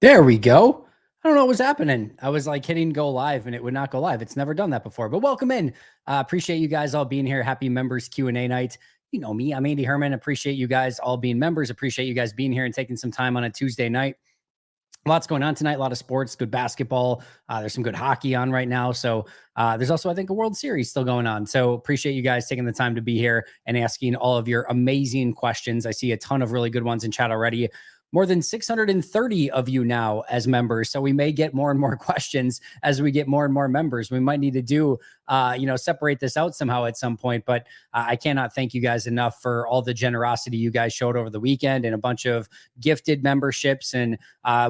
There we go. I don't know what was happening. I was like hitting go live and it would not go live. It's never done that before, but welcome in. Appreciate you guys all being here. Happy members Q&A night. You know me, I'm Andy Herman. Appreciate you guys all being members. Appreciate you guys being here and taking some time on a Tuesday night. Lots going on tonight, a lot of sports, good basketball. There's some good hockey on right now. So there's also, I think, a World Series still going on. So appreciate you guys taking the time to be here and asking all of your amazing questions. I see a ton of really good ones in chat already. More than 630 of you now as members. So we may get more and more questions as we get more and more members. We might need to do, separate this out somehow at some point. But I cannot thank you guys enough for all the generosity you guys showed over the weekend and a bunch of gifted memberships. And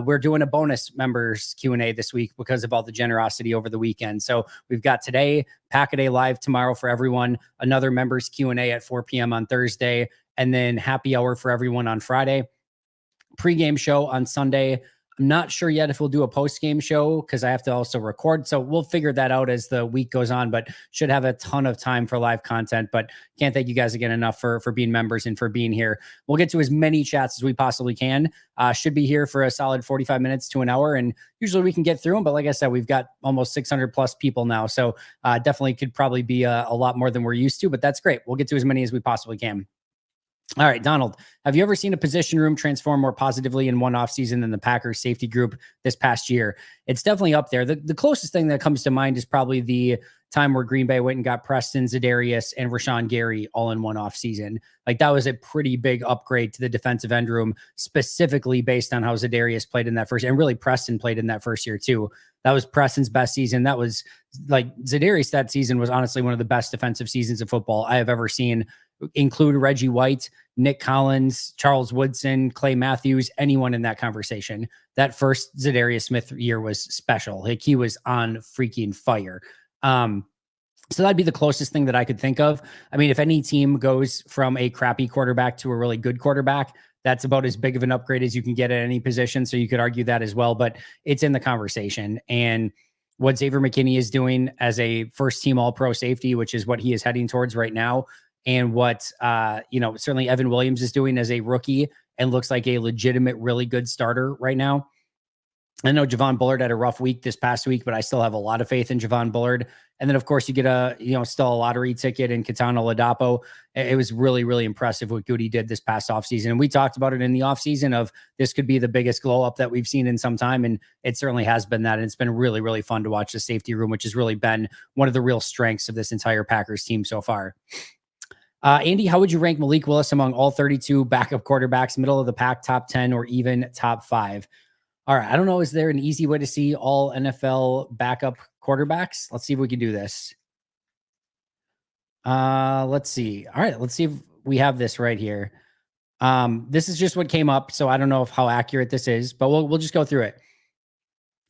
we're doing a bonus members Q&A this week because of all the generosity over the weekend. So we've got today, Pack-A-Day Live tomorrow for everyone, another members Q&A at 4 p.m. on Thursday, and then happy hour for everyone on Friday. Pre-game show on Sunday. I'm not sure yet if we'll do a post-game show because I have to also record. So we'll figure that out as the week goes on, but should have a ton of time for live content. But can't thank you guys again enough for being members and for being here. We'll get to as many chats as we possibly can. Should be here for a solid 45 minutes to an hour. And usually we can get through them. But like I said, we've got almost 600 plus people now. So definitely could probably be a lot more than we're used to, but that's great. We'll get to as many as we possibly can. All right, Donald, have you ever seen a position room transform more positively in one offseason than the Packers safety group this past year? It's definitely up there. The closest thing that comes to mind is probably the time where Green Bay went and got Preston, Za'Darius, and Rashawn Gary all in one offseason. Like that was a pretty big upgrade to the defensive end room, specifically based on how Za'Darius played in that first, and really Preston played in that first year too. That was Preston's best season. That was like Za'Darius that season was honestly one of the best defensive seasons of football I have ever seen. Include Reggie White, Nick Collins, Charles Woodson, Clay Matthews, anyone in that conversation. That first Za'Darius Smith year was special. Like he was on freaking fire. So that'd be the closest thing that I could think of. I mean, if any team goes from a crappy quarterback to a really good quarterback, that's about as big of an upgrade as you can get at any position. So you could argue that as well, but it's in the conversation. And what Xavier McKinney is doing as a first team all-pro safety, which is what he is heading towards right now, and what, certainly Evan Williams is doing as a rookie and looks like a legitimate, really good starter right now. I know Javon Bullard had a rough week this past week, but I still have a lot of faith in Javon Bullard. And then, of course, you get still a lottery ticket in Katana Ladapo. It was really, really impressive what Goody did this past offseason. And we talked about it in the offseason of this could be the biggest glow up that we've seen in some time. And it certainly has been that. And it's been really, really fun to watch the safety room, which has really been one of the real strengths of this entire Packers team so far. Andy, how would you rank Malik Willis among all 32 backup quarterbacks, middle of the pack, top 10, or even top 5? All right. I don't know. Is there an easy way to see all NFL backup quarterbacks? Let's see if we can do this. Let's see. All right. Let's see if we have this right here. This is just what came up. So I don't know how accurate this is, but we'll just go through it.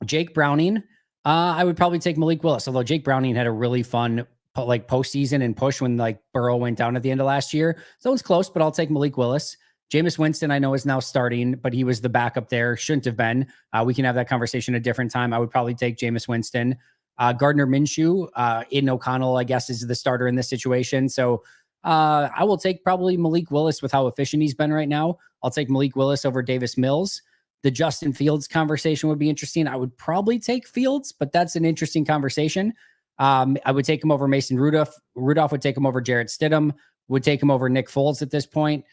Jake Browning. I would probably take Malik Willis, although Jake Browning had a really fun postseason and push when Burrow went down at the end of last year. So one's close, but I'll take Malik Willis. Jameis Winston, I know, is now starting, but he was the backup there. Shouldn't have been. We can have that conversation a different time. I would probably take Jameis Winston. Gardner Minshew, Aiden O'Connell, I guess, is the starter in this situation. So I will take probably Malik Willis with how efficient he's been right now. I'll take Malik Willis over Davis Mills. The Justin Fields conversation would be interesting. I would probably take Fields, but that's an interesting conversation. I would take him over Mason Rudolph. Rudolph would take him over Jarrett Stidham, would take him over Nick Foles at this point.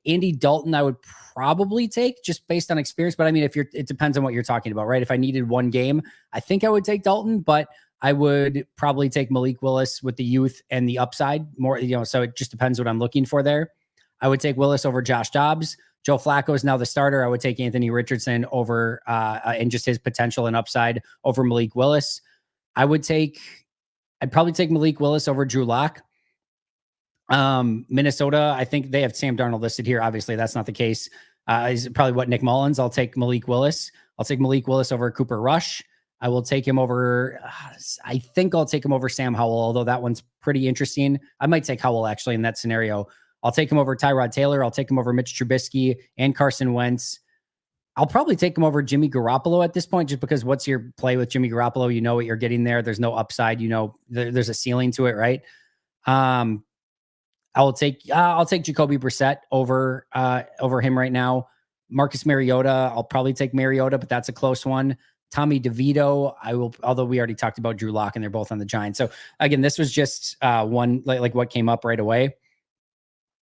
Andy Dalton, I would probably take just based on experience. But I mean, it depends on what you're talking about, right? If I needed one game, I think I would take Dalton, but I would probably take Malik Willis with the youth and the upside more, so it just depends what I'm looking for there. I would take Willis over Josh Dobbs. Joe Flacco is now the starter. I would take Anthony Richardson over, and just his potential and upside over Malik Willis. I'd probably take Malik Willis over Drew Lock. Minnesota, I think they have Sam Darnold listed here. Obviously, that's not the case. Is probably what Nick Mullins. I'll take Malik Willis. I'll take Malik Willis over Cooper Rush. I will take him over. I think I'll take him over Sam Howell, although that one's pretty interesting. I might take Howell actually in that scenario. I'll take him over Tyrod Taylor. I'll take him over Mitch Trubisky and Carson Wentz. I'll probably take him over Jimmy Garoppolo at this point, just because what's your play with Jimmy Garoppolo? You know what you're getting there. There's no upside. There's a ceiling to it, right? I'll take Jacoby Brissett over him right now. Marcus Mariota, I'll probably take Mariota, but that's a close one. Tommy DeVito, I will, although we already talked about Drew Lock and they're both on the Giants. So again, this was just one like what came up right away.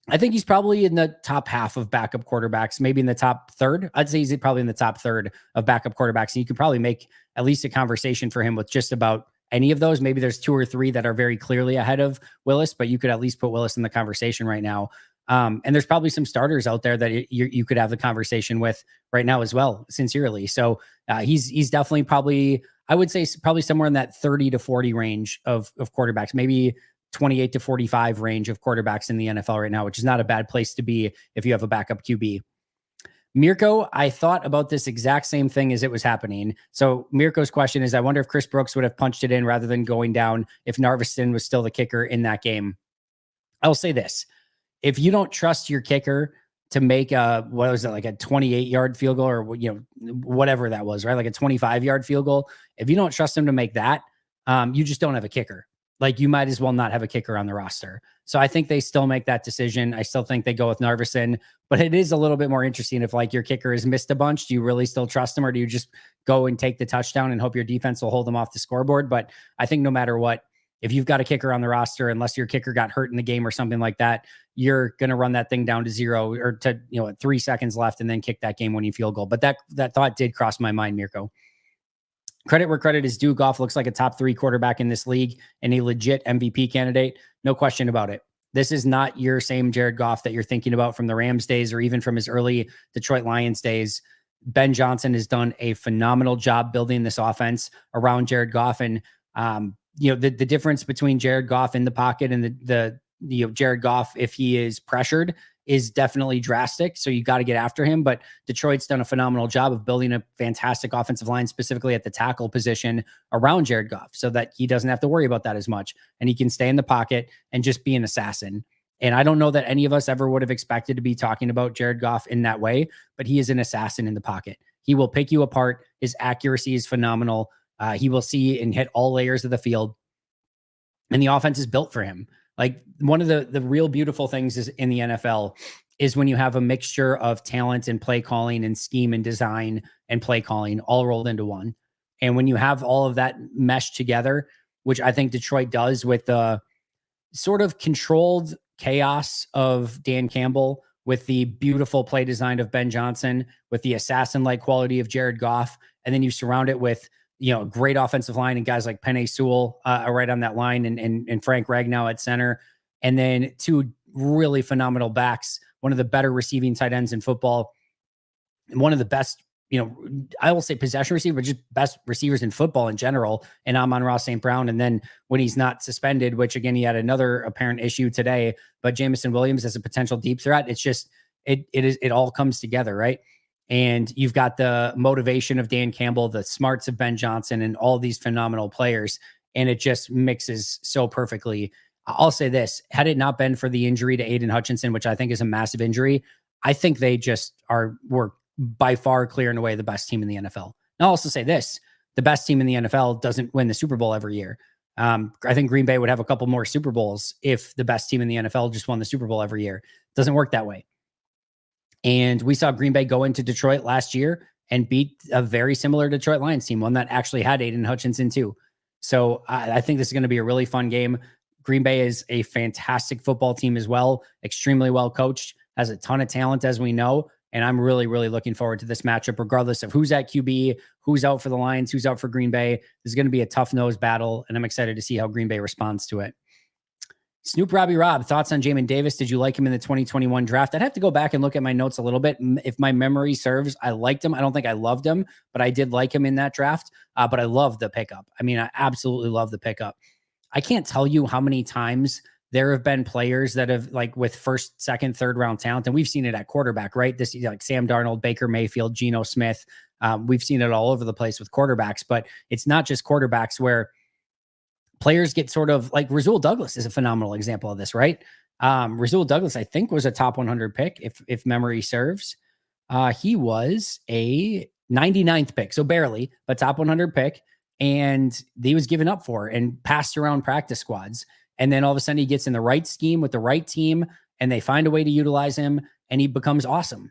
I think he's probably in the top half of backup quarterbacks, maybe in the top third. I'd say he's probably in the top third of backup quarterbacks. And you could probably make at least a conversation for him with just about any of those. Maybe there's 2 or 3 that are very clearly ahead of Willis, but you could at least put Willis in the conversation right now. And there's probably some starters out there that you could have the conversation with right now as well, sincerely. So he's definitely probably, I would say probably somewhere in that 30 to 40 range of quarterbacks, maybe 28 to 45 range of quarterbacks in the NFL right now, which is not a bad place to be if you have a backup QB. Mirko, I thought about this exact same thing as it was happening. So Mirko's question is, I wonder if Chris Brooks would have punched it in rather than going down if Narveston was still the kicker in that game. I'll say this. If you don't trust your kicker to make what was it, like a 28-yard field goal or, whatever that was, right? Like a 25-yard field goal. If you don't trust him to make that, you just don't have a kicker. Like, you might as well not have a kicker on the roster. So I think they still make that decision. I still think they go with Narveson, but it is a little bit more interesting if like your kicker has missed a bunch. Do you really still trust him, or do you just go and take the touchdown and hope your defense will hold them off the scoreboard? But I think no matter what, if you've got a kicker on the roster, unless your kicker got hurt in the game or something like that, you're going to run that thing down to 0 or to, 3 seconds left and then kick that game-winning field goal. But that thought did cross my mind, Mirko. Credit where credit is due. Goff looks like a top 3 quarterback in this league and a legit MVP candidate. No question about it. This is not your same Jared Goff that you're thinking about from the Rams days or even from his early Detroit Lions days. Ben Johnson has done a phenomenal job building this offense around Jared Goff. And, the difference between Jared Goff in the pocket and the Jared Goff, if he is pressured, is definitely drastic. So you got to get after him. But Detroit's done a phenomenal job of building a fantastic offensive line, specifically at the tackle position around Jared Goff, so that he doesn't have to worry about that as much. And he can stay in the pocket and just be an assassin. And I don't know that any of us ever would have expected to be talking about Jared Goff in that way, but he is an assassin in the pocket. He will pick you apart. His accuracy is phenomenal. He will see and hit all layers of the field. And the offense is built for him. Like, one of the real beautiful things is in the NFL is when you have a mixture of talent and play calling and scheme and design and play calling all rolled into one. And when you have all of that meshed together, which I think Detroit does with the sort of controlled chaos of Dan Campbell, with the beautiful play design of Ben Johnson, with the assassin-like quality of Jared Goff, and then you surround it with great offensive line and guys like Penei Sewell are right on that line, and Frank Ragnow at center. And then 2 really phenomenal backs, one of the better receiving tight ends in football, and one of the best, I will say possession receiver, but just best receivers in football in general, and Amon-Ra St. Brown. And then when he's not suspended, which again, he had another apparent issue today, but Jamison Williams as a potential deep threat, it's just, it all comes together, right? And you've got the motivation of Dan Campbell, the smarts of Ben Johnson, and all these phenomenal players. And it just mixes so perfectly. I'll say this, had it not been for the injury to Aiden Hutchinson, which I think is a massive injury, I think they just were by far clear and away the best team in the NFL. And I'll also say this, the best team in the NFL doesn't win the Super Bowl every year. I think Green Bay would have a couple more Super Bowls if the best team in the NFL just won the Super Bowl every year. It doesn't work that way. And we saw Green Bay go into Detroit last year and beat a very similar Detroit Lions team, one that actually had Aiden Hutchinson too. So I think this is going to be a really fun game. Green Bay is a fantastic football team as well, extremely well coached, has a ton of talent, as we know. And I'm really, really looking forward to this matchup, regardless of who's at QB, who's out for the Lions, who's out for Green Bay. This is going to be a tough-nosed battle, and I'm excited to see how Green Bay responds to it. Snoop Robbie Rob, thoughts on Jamin Davis? Did you like him in the 2021 draft? I'd have to go back and look at my notes a little bit. If my memory serves, I liked him. I don't think I loved him, but I did like him in that draft. But I love the pickup. I mean, I absolutely love the pickup. I can't tell you how many times there have been players that have, like, with first, second, third round talent, and we've seen it at quarterback, right? This, like Sam Darnold, Baker Mayfield, Geno Smith. We've seen it all over the place with quarterbacks, but it's not just quarterbacks where players get sort of like Rasul Douglas is a phenomenal example of this, right? Rasul Douglas, I think, was a top 100 pick, if memory serves. He was a 99th pick, so barely, but top 100 pick. And he was given up for and passed around practice squads. And then all of a sudden he gets in the right scheme with the right team, and they find a way to utilize him, and he becomes awesome.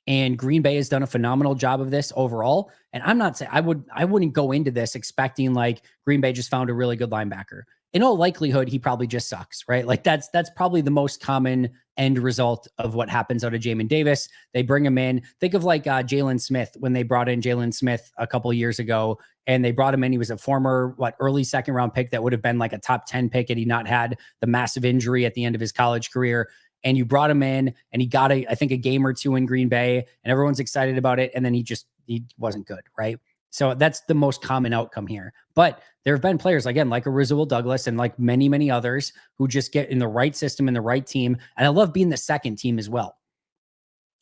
And Green Bay has done a phenomenal job of this overall. And I'm not saying I wouldn't go into this expecting like Green Bay just found a really good linebacker. In all likelihood, he probably just sucks, right? Like that's probably the most common end result of what happens out of Jamin Davis. They bring him in. Think of like Jalen Smith when they brought in Jalen Smith a couple of years ago, and they brought him in. He was a former early second round pick that would have been like a top 10 pick had he not had the massive injury at the end of his college career. And you brought him in and he got I think a game or two in Green Bay and everyone's excited about it. And then he wasn't good. Right. So that's the most common outcome here. But there have been players, again, like a Rasul Douglas and like many, many others who just get in the right system, in the right team. And I love being the second team as well.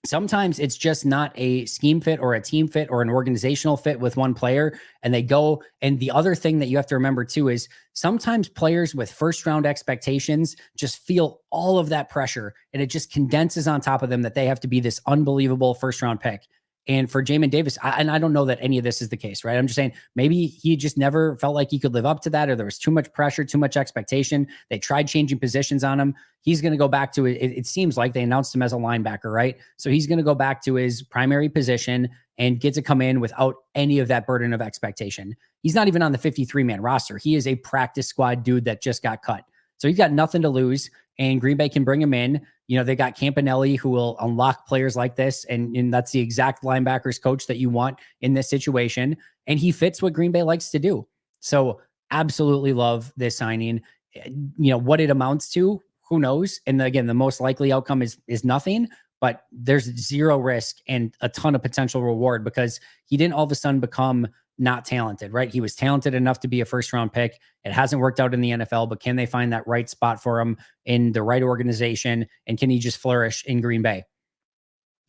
Sometimes it's just not a scheme fit or a team fit or an organizational fit with one player, and they go. And the other thing that you have to remember too is sometimes players with first round expectations just feel all of that pressure, and it just condenses on top of them that they have to be this unbelievable first round pick. And for Jamin Davis, and I don't know that any of this is the case, right? I'm just saying maybe he just never felt like he could live up to that, or there was too much pressure, too much expectation. They tried changing positions on him. He's going to go back to it. It seems like they announced him as a linebacker, right? So he's going to go back to his primary position and get to come in without any of that burden of expectation. He's not even on the 53-man roster. He is a practice squad dude that just got cut. So he's got nothing to lose, and Green Bay can bring him in. You know, they got Campanelli who will unlock players like this, and that's the exact linebackers coach that you want in this situation, and he fits what Green Bay likes to do. So absolutely love this signing. You know, what it amounts to, who knows? And again, the most likely outcome is nothing, but there's zero risk and a ton of potential reward because he didn't all of a sudden become not talented, right? He was talented enough to be a first round pick. It hasn't worked out in the NFL, but can they find that right spot for him in the right organization? And can he just flourish in Green Bay?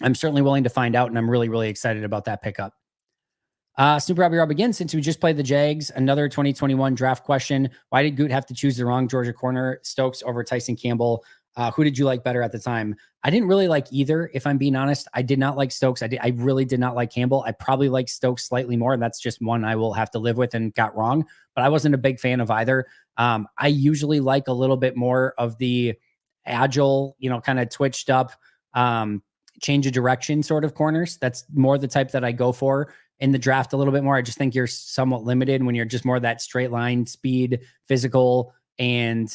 I'm certainly willing to find out, and I'm really, really excited about that pickup. Super Robbie Rob again, since we just played the Jags, another 2021 draft question. Why did Goot have to choose the wrong Georgia corner, Stokes over Tyson Campbell? Who did you like better at the time? I didn't really like either, if I'm being honest. I did not like Stokes. I really did not like Campbell. I probably like Stokes slightly more, and that's just one I will have to live with and got wrong. But I wasn't a big fan of either. I usually like a little bit more of the agile, kind of twitched up, change of direction sort of corners. That's more the type that I go for in the draft a little bit more. I just think you're somewhat limited when you're just more that straight line, speed, physical, and,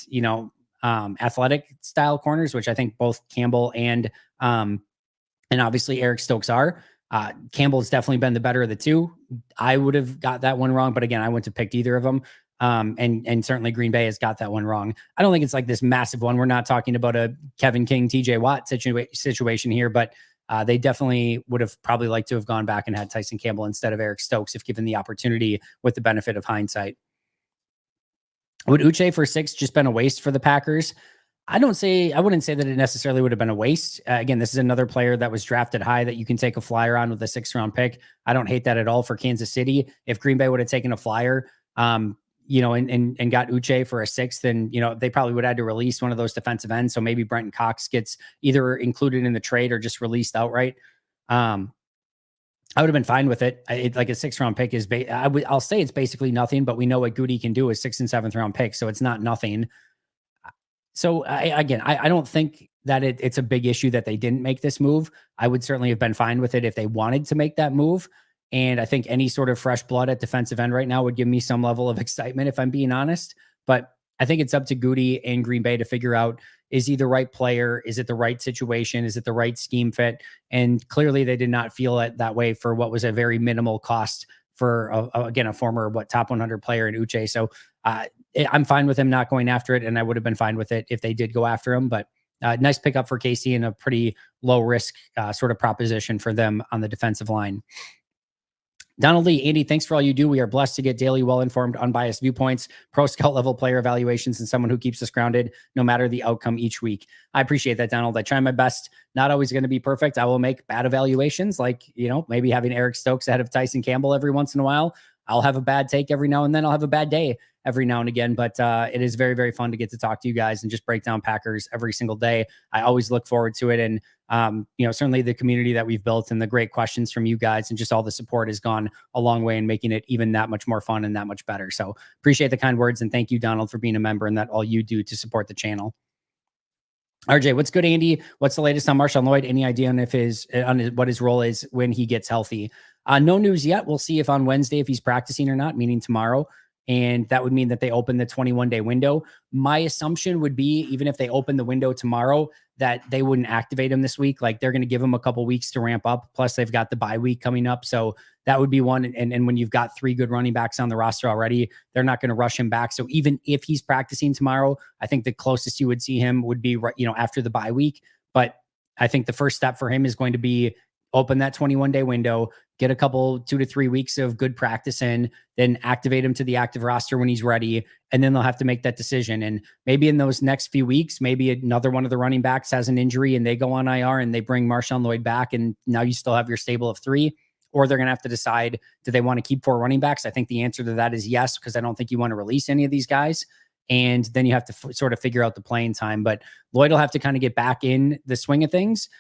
athletic style corners, which I think both Campbell and obviously Eric Stokes are. Campbell's definitely been the better of the two. I would have got that one wrong, but again, I wouldn't have picked either of them. And certainly Green Bay has got that one wrong. I don't think it's like this massive one. We're not talking about a Kevin King, TJ Watt situation here, but they definitely would have probably liked to have gone back and had Tyson Campbell instead of Eric Stokes if given the opportunity with the benefit of hindsight. Would Uche for 6 just been a waste for the Packers? I wouldn't say that it necessarily would have been a waste. Again, this is another player that was drafted high that you can take a flyer on with a 6th round pick. I don't hate that at all for Kansas City. If Green Bay would have taken a flyer, and got Uche for a 6th, then, they probably would have had to release one of those defensive ends. So maybe Brenton Cox gets either included in the trade or just released outright. I would have been fine with it. Like a 6th round pick is, I'll say it's basically nothing, but we know what Goody can do with 6th and 7th round picks. So it's not nothing. So I don't think that it's a big issue that they didn't make this move. I would certainly have been fine with it if they wanted to make that move. And I think any sort of fresh blood at defensive end right now would give me some level of excitement, if I'm being honest. But I think it's up to Goody and Green Bay to figure out, is he the right player? Is it the right situation? Is it the right scheme fit? And clearly they did not feel it that way for what was a very minimal cost for, a former top 100 player in Uche. So I'm fine with him not going after it, and I would have been fine with it if they did go after him. But nice pickup for KC and a pretty low risk sort of proposition for them on the defensive line. Donald Lee, Andy, thanks for all you do. We are blessed to get daily, well-informed, unbiased viewpoints, pro scout level player evaluations, and someone who keeps us grounded no matter the outcome each week. I appreciate that, Donald. I try my best. Not always going to be perfect. I will make bad evaluations, like, maybe having Eric Stokes ahead of Tyson Campbell every once in a while. I'll have a bad take every now and then. I'll have a bad day every now and again, but it is very, very fun to get to talk to you guys and just break down Packers every single day. I always look forward to it. And, certainly the community that we've built and the great questions from you guys and just all the support has gone a long way in making it even that much more fun and that much better. So appreciate the kind words. And thank you, Donald, for being a member and that all you do to support the channel. RJ, what's good, Andy? What's the latest on Marshawn Lloyd? Any idea on what his role is when he gets healthy? No news yet. We'll see if on Wednesday if he's practicing or not, meaning tomorrow. And that would mean that they open the 21-day window. My assumption would be, even if they open the window tomorrow, that they wouldn't activate him this week. Like, they're going to give him a couple weeks to ramp up. Plus, they've got the bye week coming up. So that would be one. And when you've got 3 good running backs on the roster already, they're not going to rush him back. So even if he's practicing tomorrow, I think the closest you would see him would be, after the bye week. But I think the first step for him is going to be open that 21-day window, get a couple 2 to 3 weeks of good practice in, then activate him to the active roster when he's ready. And then they'll have to make that decision. And maybe in those next few weeks, maybe another one of the running backs has an injury and they go on IR and they bring Marshawn Lloyd back. And now you still have your stable of 3, or they're going to have to decide, do they want to keep 4 running backs? I think the answer to that is yes, because I don't think you want to release any of these guys. And then you have to sort of figure out the playing time. But Lloyd will have to kind of get back in the swing of things,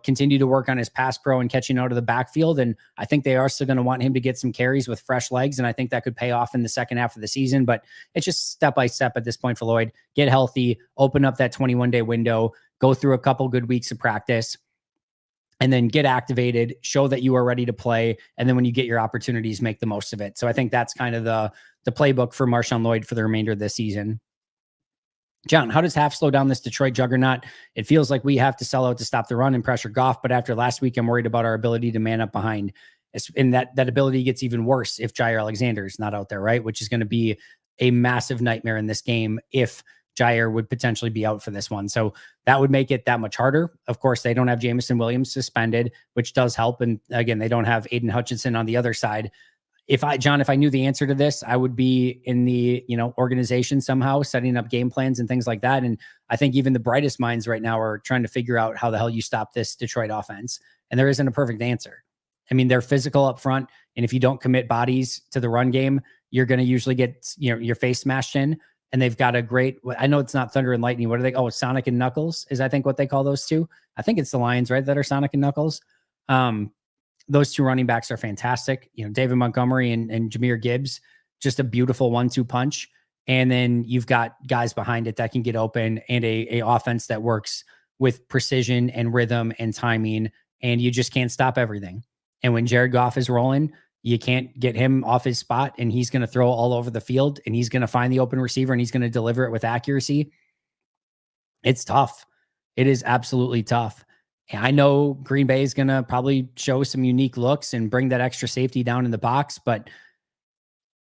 continue to work on his pass pro and catching out of the backfield. And I think they are still going to want him to get some carries with fresh legs. And I think that could pay off in the second half of the season. But it's just step by step at this point for Lloyd. Get healthy, open up that 21-day window, go through a couple good weeks of practice, and then get activated, show that you are ready to play. And then when you get your opportunities, make the most of it. So I think that's kind of the playbook for Marshawn Lloyd for the remainder of this season. John, how does half slow down this Detroit juggernaut? It feels like we have to sell out to stop the run and pressure Goff, but after last week, I'm worried about our ability to man up behind. And that ability gets even worse if Jair Alexander is not out there, right? Which is going to be a massive nightmare in this game if Jair would potentially be out for this one. So that would make it that much harder. Of course, they don't have Jamison Williams suspended, which does help. And again, they don't have Aiden Hutchinson on the other side. If I knew the answer to this, I would be in the, organization somehow, setting up game plans and things like that. And I think even the brightest minds right now are trying to figure out how the hell you stop this Detroit offense. And there isn't a perfect answer. I mean, they're physical up front. And if you don't commit bodies to the run game, you're going to usually get, your face smashed in. And they've got a great, I know it's not Thunder and Lightning. What are they? Oh, Sonic and Knuckles is, I think, what they call those two. I think it's the Lions, right? That are Sonic and Knuckles. Those 2 running backs are fantastic. David Montgomery and Jahmyr Gibbs, just a beautiful 1-2 punch. And then you've got guys behind it that can get open, and a offense that works with precision and rhythm and timing. And you just can't stop everything. And when Jared Goff is rolling, you can't get him off his spot, and he's going to throw all over the field, and he's going to find the open receiver, and he's going to deliver it with accuracy. It's tough. It is absolutely tough. I know Green Bay is going to probably show some unique looks and bring that extra safety down in the box, but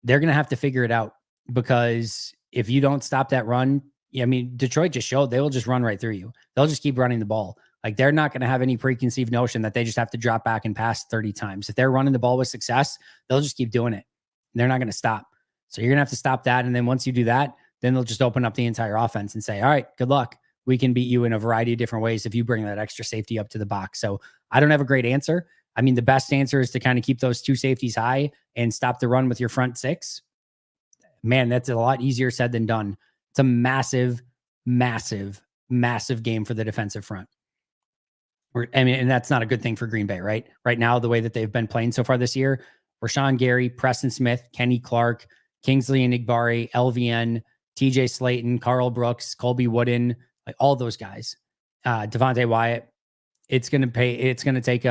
they're going to have to figure it out, because if you don't stop that run, Detroit just showed they will just run right through you. They'll just keep running the ball. Like, they're not going to have any preconceived notion that they just have to drop back and pass 30 times. If they're running the ball with success, they'll just keep doing it. They're not going to stop. So you're going to have to stop that. And then once you do that, then they'll just open up the entire offense and say, all right, good luck. We can beat you in a variety of different ways if you bring that extra safety up to the box. So I don't have a great answer. I mean, the best answer is to kind of keep those 2 safeties high and stop the run with your front 6. Man, that's a lot easier said than done. It's a massive, massive, massive game for the defensive front. And that's not a good thing for Green Bay, right? Right now, the way that they've been playing so far this year, Rashawn Gary, Preston Smith, Kenny Clark, Kingsley Enagbare, LVN, TJ Slayton, Carl Brooks, Colby Wooden, like all those guys, Devontae Wyatt, it's going to take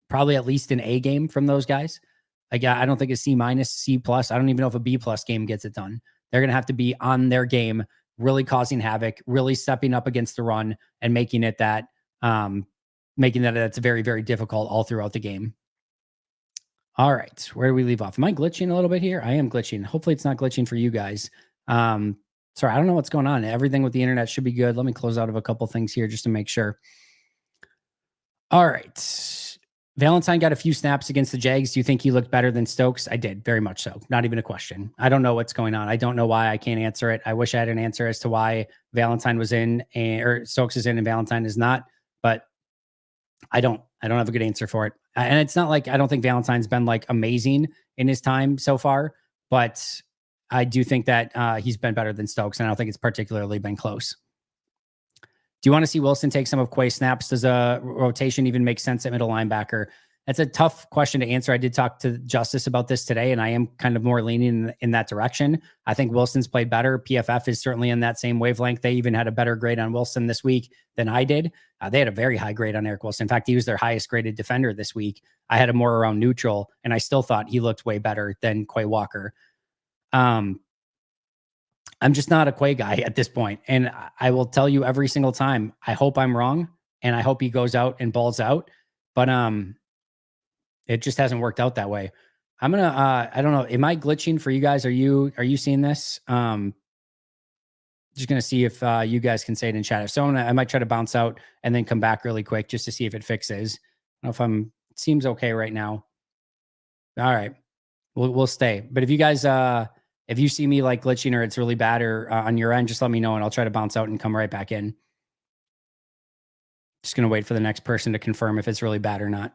probably at least an A game from those guys. Like, I don't think a C-, C+. I don't even know if a B+ game gets it done. They're going to have to be on their game, really causing havoc, really stepping up against the run, and making it that's very, very difficult all throughout the game. All right. Where do we leave off? Am I glitching a little bit here? I am glitching. Hopefully it's not glitching for you guys. Sorry, I don't know what's going on. Everything with the internet should be good. Let me close out of a couple things here just to make sure. All right. Valentine got a few snaps against the Jags. Do you think he looked better than Stokes? I did, very much so. Not even a question. I don't know what's going on. I don't know why I can't answer it. I wish I had an answer as to why Valentine was in or Stokes is in and Valentine is not, but I don't have a good answer for it. And it's not like I don't think Valentine's been like amazing in his time so far, but I do think that he's been better than Stokes, and I don't think it's particularly been close. Do you want to see Wilson take some of Quay's snaps? Does a rotation even make sense at middle linebacker? That's a tough question to answer. I did talk to Justice about this today, and I am kind of more leaning in that direction. I think Wilson's played better. PFF is certainly in that same wavelength. They even had a better grade on Wilson this week than I did. They had a very high grade on Eric Wilson. In fact, he was their highest graded defender this week. I had him more around neutral, and I still thought he looked way better than Quay Walker. I'm just not a Quay guy at this point. And I will tell you every single time, I hope I'm wrong, and I hope he goes out and balls out. But it just hasn't worked out that way. I'm gonna I don't know. Am I glitching for you guys? Are you seeing this? Just gonna see if you guys can say it in chat. If so, I might try to bounce out and then come back really quick just to see if it fixes. I don't know if it seems okay right now. All right. We'll stay. But if you guys if you see me like glitching or it's really bad or on your end, just let me know and I'll try to bounce out and come right back in. Just gonna wait for the next person to confirm if it's really bad or not.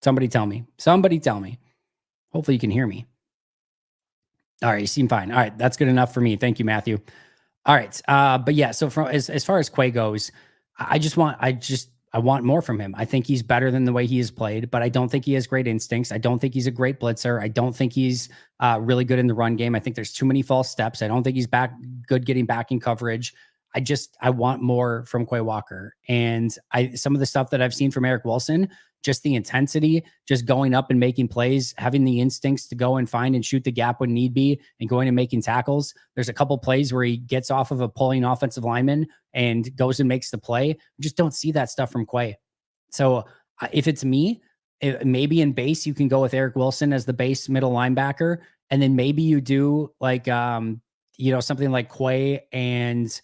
Somebody tell me. Somebody tell me. Hopefully you can hear me. All right, you seem fine. All right, that's good enough for me. Thank you, Matthew. All right, but yeah. So from as far as Quay goes, I want more from him. I think he's better than the way he has played, but I don't think he has great instincts. I don't think he's a great blitzer. I don't think he's really good in the run game. I think there's too many false steps. I don't think he's good getting back in coverage. I want more from Quay Walker. And some of the stuff that I've seen from Eric Wilson, just the intensity, just going up and making plays, having the instincts to go and find and shoot the gap when need be, and going and making tackles. There's a couple plays where he gets off of a pulling offensive lineman and goes and makes the play. I just don't see that stuff from Quay. So if it's me, maybe in base, you can go with Eric Wilson as the base middle linebacker. And then maybe you do like, something like Quay and,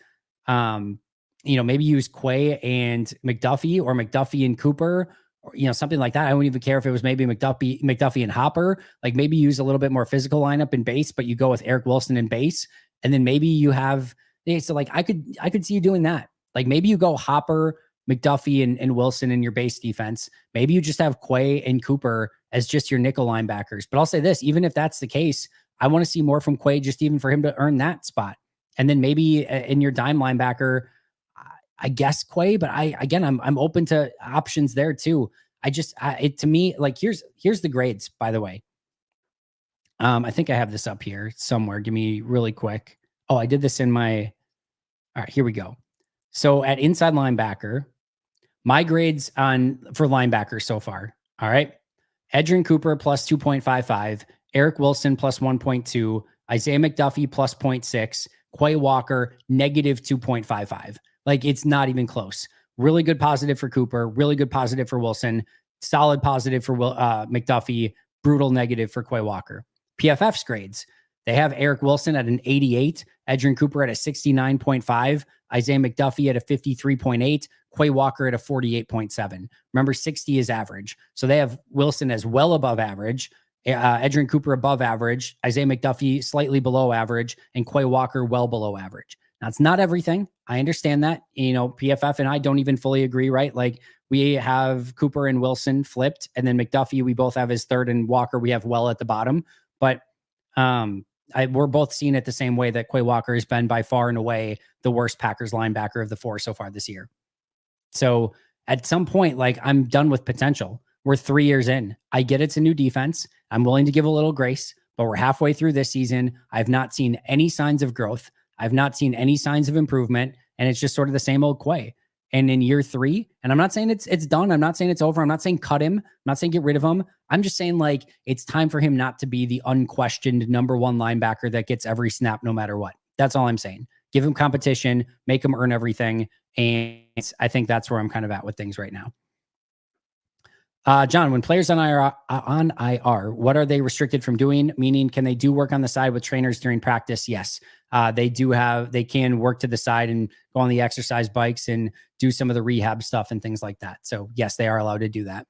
maybe use Quay and McDuffie, or McDuffie and Cooper, or, something like that. I wouldn't even care if it was maybe McDuffie and Hopper. Like maybe use a little bit more physical lineup in base, but you go with Eric Wilson in base. And then maybe you have, so like I could see you doing that. Like maybe you go Hopper, McDuffie and Wilson in your base defense. Maybe you just have Quay and Cooper as just your nickel linebackers. But I'll say this, even if that's the case, I want to see more from Quay, just even for him to earn that spot. And then maybe in your dime linebacker, I guess Quay, but I'm open to options there too. To me, like here's the grades, by the way. I think I have this up here somewhere. Give me really quick. Oh, I did this all right, here we go. So at inside linebacker, my grades for linebackers so far. All right. Edgerrin Cooper plus 2.55, Eric Wilson plus 1.2, Isaiah McDuffie plus 0.6, Quay Walker negative 2.55. Like it's not even close. Really good positive for Cooper, really good positive for Wilson, solid positive for McDuffie, brutal negative for Quay Walker. PFF's grades, they have Eric Wilson at an 88, Edgerrin Cooper at a 69.5, Isaiah McDuffie at a 53.8, Quay Walker at a 48.7. Remember, 60 is average. So they have Wilson as well above average, Edgerrin Cooper above average, Isaiah McDuffie slightly below average, and Quay Walker well below average. Now, it's not everything. I understand that. PFF and I don't even fully agree, right? Like we have Cooper and Wilson flipped, and then McDuffie, we both have his third, and Walker, we have well at the bottom. But we're both seeing it the same way, that Quay Walker has been by far and away the worst Packers linebacker of the four so far this year. So at some point, like I'm done with potential. We're 3 years in. I get it's a new defense. I'm willing to give a little grace, but we're halfway through this season. I've not seen any signs of growth. I've not seen any signs of improvement. And it's just sort of the same old Quay. And in year 3, and I'm not saying it's done. I'm not saying it's over. I'm not saying cut him. I'm not saying get rid of him. I'm just saying like it's time for him not to be the unquestioned number one linebacker that gets every snap no matter what. That's all I'm saying. Give him competition, make him earn everything. And I think that's where I'm kind of at with things right now. John, when players on IR, what are they restricted from doing? Meaning, can they do work on the side with trainers during practice? Yes, they can work to the side and go on the exercise bikes and do some of the rehab stuff and things like that. So yes, they are allowed to do that.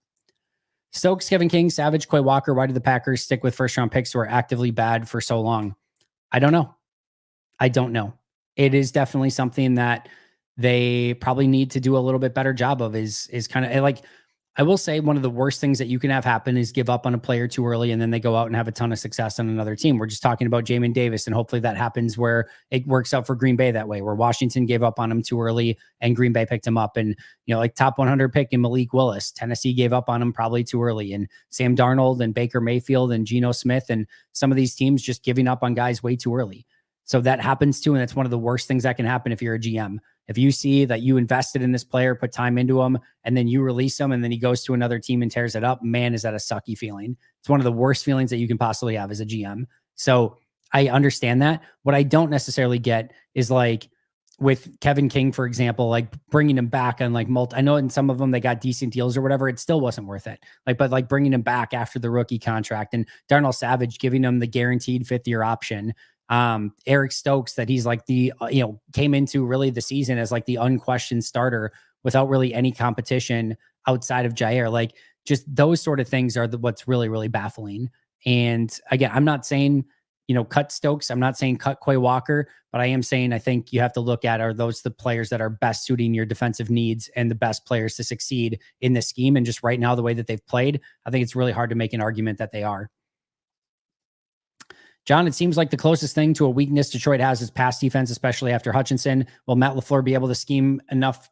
Stokes, Kevin King, Savage, Quay Walker. Why do the Packers stick with first round picks who are actively bad for so long? I don't know. It is definitely something that they probably need to do a little bit better job of, is kind of like, I will say one of the worst things that you can have happen is give up on a player too early and then they go out and have a ton of success on another team. We're just talking about Jamin Davis, and hopefully that happens where it works out for Green Bay that way, where Washington gave up on him too early and Green Bay picked him up. And, like top 100 pick in Malik Willis, Tennessee gave up on him probably too early. And Sam Darnold and Baker Mayfield and Geno Smith and some of these teams just giving up on guys way too early. So that happens too. And that's one of the worst things that can happen if you're a GM. If you see that you invested in this player, put time into him, and then you release him and then he goes to another team and tears it up, man, is that a sucky feeling. It's one of the worst feelings that you can possibly have as a GM. So I understand that. What I don't necessarily get is like with Kevin King, for example, like bringing him back on like I know in some of them they got decent deals or whatever. It still wasn't worth it. But like bringing him back after the rookie contract and Darnell Savage giving him the guaranteed 5th-year option. Eric Stokes, that he's like the, came into really the season as like the unquestioned starter without really any competition outside of Jair. Like just those sort of things are what's really, really baffling. And again, I'm not saying, cut Stokes. I'm not saying cut Quay Walker, but I am saying I think you have to look at, are those the players that are best suiting your defensive needs and the best players to succeed in this scheme? And just right now, the way that they've played, I think it's really hard to make an argument that they are. John, it seems like the closest thing to a weakness Detroit has is pass defense, especially after Hutchinson. Will Matt LaFleur be able to scheme enough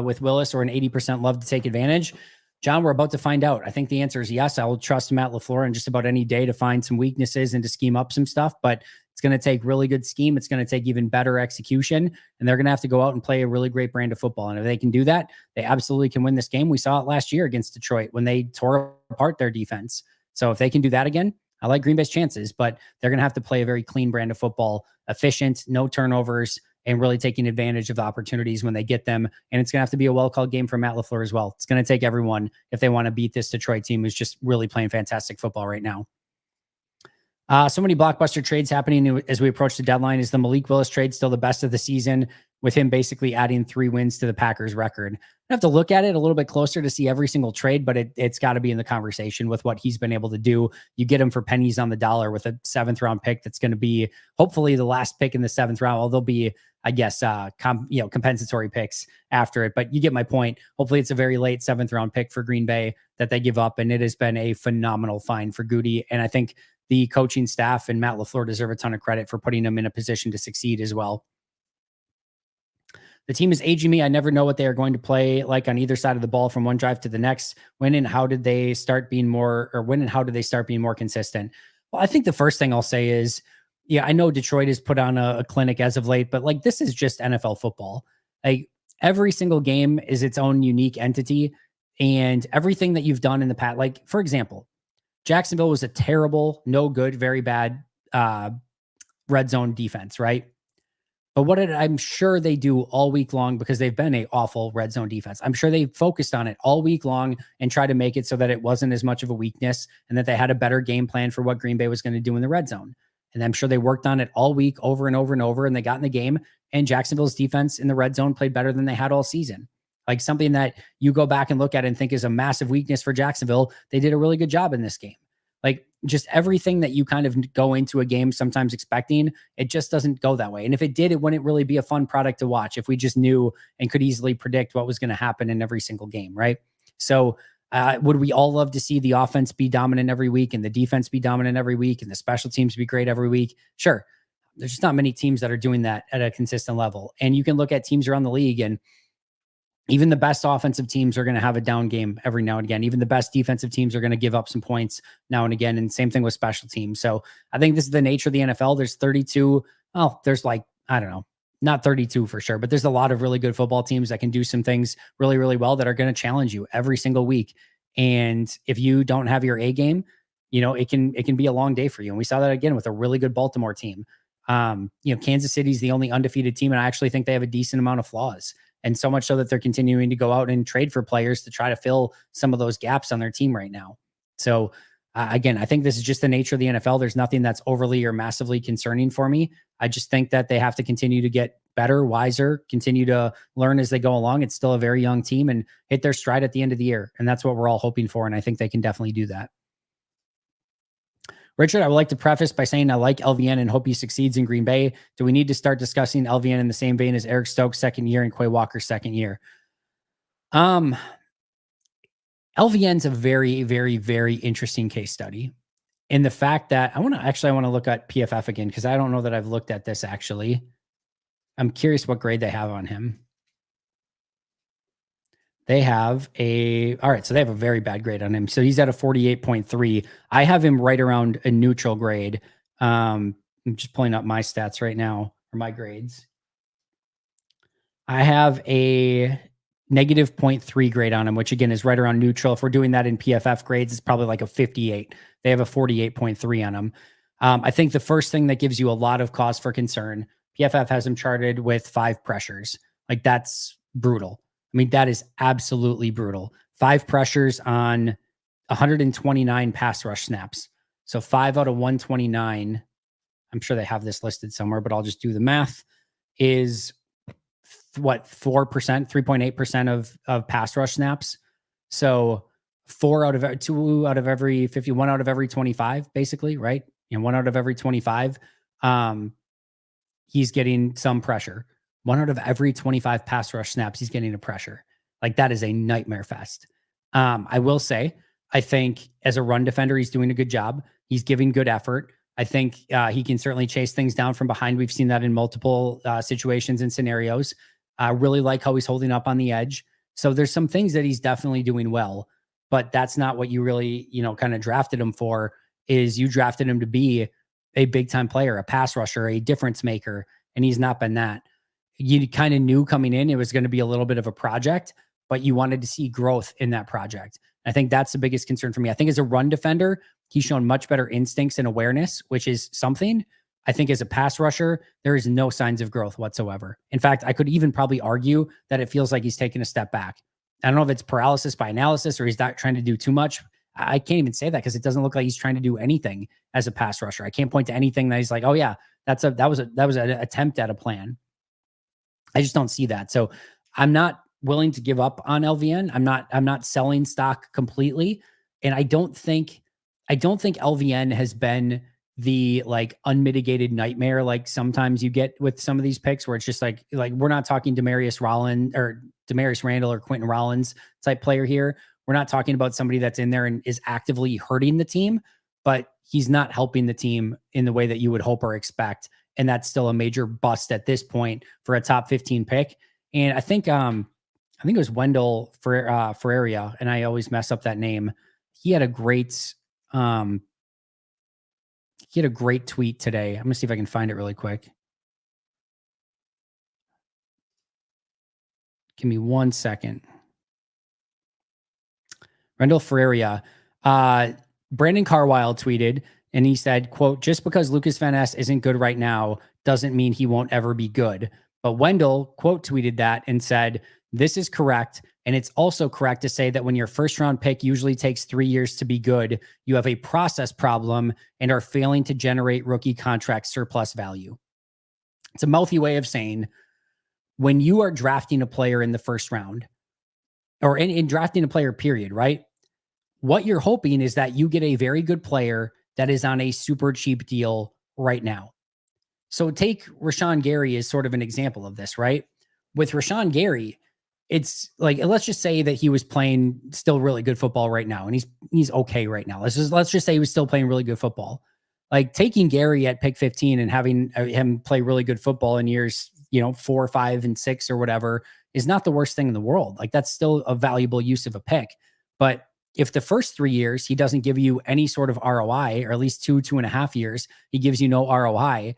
with Willis or an 80% love to take advantage? John, we're about to find out. I think the answer is yes. I will trust Matt LaFleur on just about any day to find some weaknesses and to scheme up some stuff, but it's going to take really good scheme. It's going to take even better execution, and they're going to have to go out and play a really great brand of football. And if they can do that, they absolutely can win this game. We saw it last year against Detroit when they tore apart their defense. So if they can do that again, I like Green Bay's chances, but they're going to have to play a very clean brand of football, efficient, no turnovers, and really taking advantage of the opportunities when they get them. And it's going to have to be a well-called game for Matt LaFleur as well. It's going to take everyone if they want to beat this Detroit team who's just really playing fantastic football right now. So many blockbuster trades happening as we approach the deadline. Is the Malik Willis trade still the best of the season, with him basically adding 3 wins to the Packers record? I have to look at it a little bit closer to see every single trade, but it's got to be in the conversation with what he's been able to do. You get him for pennies on the dollar with a 7th round pick that's going to be hopefully the last pick in the 7th round. Although there'll be, I guess, compensatory picks after it. But you get my point. Hopefully it's a very late 7th round pick for Green Bay that they give up, and it has been a phenomenal find for Goody. And I think the coaching staff and Matt LaFleur deserve a ton of credit for putting him in a position to succeed as well. The team is aging me. I never know what they are going to play like on either side of the ball from one drive to the next. When and how did they start being more consistent? Well, I think the first thing I'll say is, yeah, I know Detroit has put on a clinic as of late, but like this is just NFL football. Like every single game is its own unique entity, and everything that you've done in the past, like for example, Jacksonville was a terrible, no good, very bad red zone defense, right? But what did I'm sure they do all week long, because they've been a awful red zone defense. I'm sure they focused on it all week long and tried to make it so that it wasn't as much of a weakness and that they had a better game plan for what Green Bay was going to do in the red zone. And I'm sure they worked on it all week over and over and over, and they got in the game, and Jacksonville's defense in the red zone played better than they had all season. Like something that you go back and look at and think is a massive weakness for Jacksonville, they did a really good job in this game. Like just everything that you kind of go into a game sometimes expecting, it just doesn't go that way. And if it did, it wouldn't really be a fun product to watch if we just knew and could easily predict what was going to happen in every single game, right? So would we all love to see the offense be dominant every week and the defense be dominant every week and the special teams be great every week? Sure. There's just not many teams that are doing that at a consistent level. And you can look at teams around the league, and even the best offensive teams are going to have a down game every now and again. Even the best defensive teams are going to give up some points now and again. And same thing with special teams. So I think this is the nature of the NFL. There's 32. Oh, there's like, I don't know, not 32 for sure, but there's a lot of really good football teams that can do some things really, really well that are going to challenge you every single week. And if you don't have your A game, it can be a long day for you. And we saw that again with a really good Baltimore team. Kansas City's the only undefeated team, and I actually think they have a decent amount of flaws. And so much so that they're continuing to go out and trade for players to try to fill some of those gaps on their team right now. So again, I think this is just the nature of the NFL. There's nothing that's overly or massively concerning for me. I just think that they have to continue to get better, wiser, continue to learn as they go along. It's still a very young team and hit their stride at the end of the year. And that's what we're all hoping for. And I think they can definitely do that. Richard, I would like to preface by saying I like LVN and hope he succeeds in Green Bay. Do we need to start discussing LVN in the same vein as Eric Stokes' second year and Quay Walker's second year? LVN's a very, very, very interesting case study. In the fact that I want to look at PFF again, because I don't know that I've looked at this actually. I'm curious what grade they have on him. They have all right, so they have a very bad grade on him. So he's at a 48.3. I have him right around a neutral grade. I'm just pulling up my stats right now, or my grades. I have a negative 0.3 grade on him, which again is right around neutral. If we're doing that in PFF grades, it's probably like a 58. They have a 48.3 on him. I think the first thing that gives you a lot of cause for concern, PFF has him charted with 5 pressures. Like, that's brutal. I mean, that is absolutely brutal. 5 pressures on 129 pass rush snaps. So 5 out of 129, I'm sure they have this listed somewhere, but I'll just do the math, is what, 4%, 3.8% of pass rush snaps. So 2 out of every 50, 1 out of every 25, basically, right? And 1 out of every 25, he's getting some pressure. 1 out of every 25 pass rush snaps, he's getting a pressure. Like, that is a nightmare fest. I will say, I think as a run defender, he's doing a good job. He's giving good effort. I think he can certainly chase things down from behind. We've seen that in multiple situations and scenarios. I really like how he's holding up on the edge. So there's some things that he's definitely doing well, but that's not what you really, kind of drafted him for. Is you drafted him to be a big time player, a pass rusher, a difference maker, and he's not been that. You kind of knew coming in it was going to be a little bit of a project, but you wanted to see growth in that project. I think that's the biggest concern for me. I think as a run defender, he's shown much better instincts and awareness, which is something. I think as a pass rusher, there is no signs of growth whatsoever. In fact, I could even probably argue that it feels like he's taking a step back. I don't know if it's paralysis by analysis or he's not trying to do too much. I can't even say that because it doesn't look like he's trying to do anything as a pass rusher. I can't point to anything that he's like, oh yeah, that was an attempt at a plan. I just don't see that. So I'm not willing to give up on LVN. I'm not selling stock completely. And I don't think LVN has been the like unmitigated nightmare like sometimes you get with some of these picks where it's just like we're not talking Demarius Randall or Quentin Rollins type player here. We're not talking about somebody that's in there and is actively hurting the team, but he's not helping the team in the way that you would hope or expect. And that's still a major bust at this point for a top 15 pick. And I think it was Wendell Ferreira, and I always mess up that name. He had a great tweet today. I'm gonna see if I can find it really quick. Give me 1 second. Wendell Ferreira, Brandon Carwile tweeted, and he said, quote, "Just because Lucas Van Ness isn't good right now doesn't mean he won't ever be good." But Wendell quote tweeted that and said, "This is correct. And it's also correct to say that when your first round pick usually takes 3 years to be good, you have a process problem and are failing to generate rookie contract surplus value." It's a mouthy way of saying when you are drafting a player in the first round or in drafting a player, period, right? What you're hoping is that you get a very good player that is on a super cheap deal right now. So take Rashawn Gary as sort of an example of this, right? With Rashawn Gary, it's like, let's just say that he was playing still really good football right now, and he's okay right now. Let's just say he was still playing really good football. Like taking Gary at pick 15 and having him play really good football in years, 4, 5, and 6 or whatever is not the worst thing in the world. Like that's still a valuable use of a pick. But if the first 3 years he doesn't give you any sort of ROI, or at least 2.5 years, he gives you no ROI,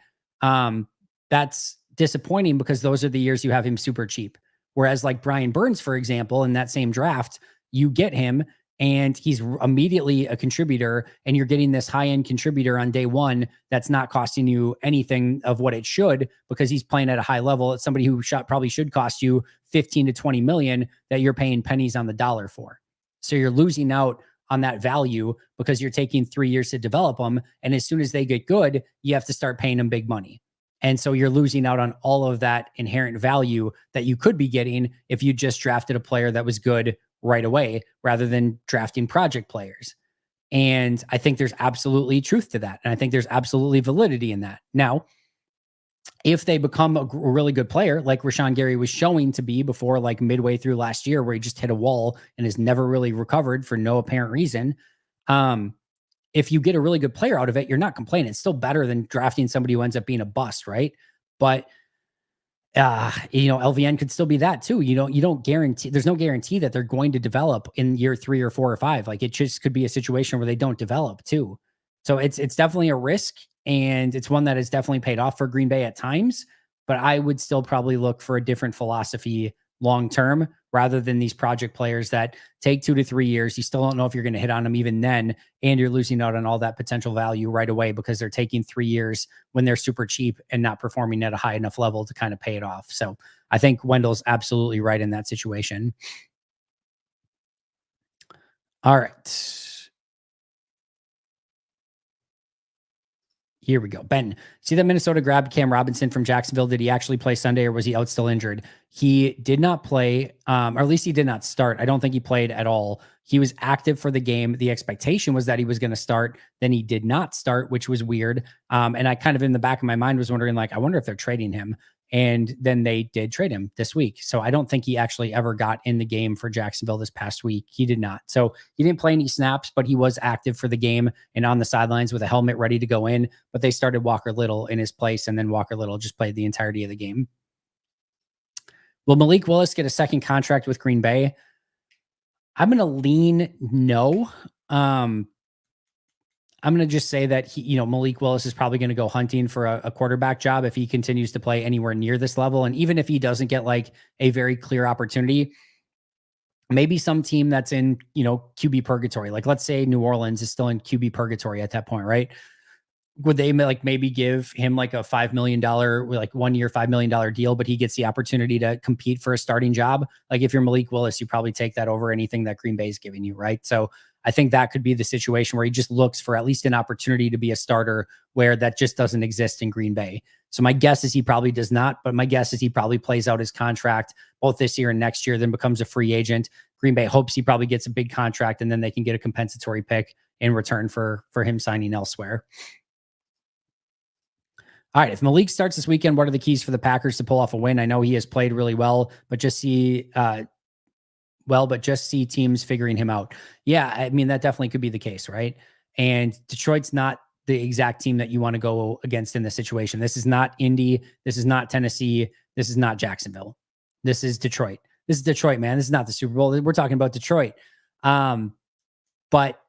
that's disappointing because those are the years you have him super cheap. Whereas like Brian Burns, for example, in that same draft, you get him and he's immediately a contributor, and you're getting this high-end contributor on day one that's not costing you anything of what it should because he's playing at a high level. It's somebody who probably should cost you 15 to 20 million that you're paying pennies on the dollar for. So you're losing out on that value because you're taking 3 years to develop them. And as soon as they get good, you have to start paying them big money. And so you're losing out on all of that inherent value that you could be getting if you just drafted a player that was good right away rather than drafting project players. And I think there's absolutely truth to that. And I think there's absolutely validity in that. Now, if they become a really good player, like Rashawn Gary was showing to be before, like midway through last year, where he just hit a wall and has never really recovered for no apparent reason. If you get a really good player out of it, you're not complaining. It's still better than drafting somebody who ends up being a bust, right? But LVN could still be that too. You don't guarantee, there's no guarantee that they're going to develop in year 3 or 4 or 5. Like it just could be a situation where they don't develop too. So it's definitely a risk, and it's one that has definitely paid off for Green Bay at times, but I would still probably look for a different philosophy long term rather than these project players that take 2 to 3 years. You still don't know if you're going to hit on them even then, and you're losing out on all that potential value right away because they're taking 3 years when they're super cheap and not performing at a high enough level to kind of pay it off. So I think Wendell's absolutely right in that situation. All right. Here we go. Ben, see that Minnesota grabbed Cam Robinson from Jacksonville. Did he actually play Sunday, or was he out still injured? He did not play, or at least he did not start. I don't think he played at all. He was active for the game. The expectation was that he was going to start. Then he did not start, which was weird. And I kind of in the back of my mind was wondering, like, I wonder if they're trading him. And then they did trade him this week. So I don't think he actually ever got in the game for Jacksonville this past week. He did not. So he didn't play any snaps, but he was active for the game and on the sidelines with a helmet ready to go in. But they started Walker Little in his place, and then Walker Little just played the entirety of the game. Will Malik Willis get a second contract with Green Bay? I'm going to lean no. I'm going to just say that Malik Willis is probably going to go hunting for a quarterback job if he continues to play anywhere near this level. And even if he doesn't get like a very clear opportunity, maybe some team that's in, QB purgatory, like let's say New Orleans is still in QB purgatory at that point, right? Would they like maybe give him like a $5 million, like 1 year, $5 million deal, but he gets the opportunity to compete for a starting job? Like if you're Malik Willis, you probably take that over anything that Green Bay is giving you, right? So I think that could be the situation where he just looks for at least an opportunity to be a starter where that just doesn't exist in Green Bay. So my guess is he probably does not, but my guess is he probably plays out his contract both this year and next year, then becomes a free agent. Green Bay hopes he probably gets a big contract, and then they can get a compensatory pick in return for him signing elsewhere. All right. If Malik starts this weekend, what are the keys for the Packers to pull off a win? I know he has played really well, but just see teams figuring him out. Yeah, I mean, that definitely could be the case, right? And Detroit's not the exact team that you want to go against in this situation. This is not Indy. This is not Tennessee. This is not Jacksonville. This is Detroit. This is Detroit, man. This is not the Super Bowl. We're talking about Detroit. But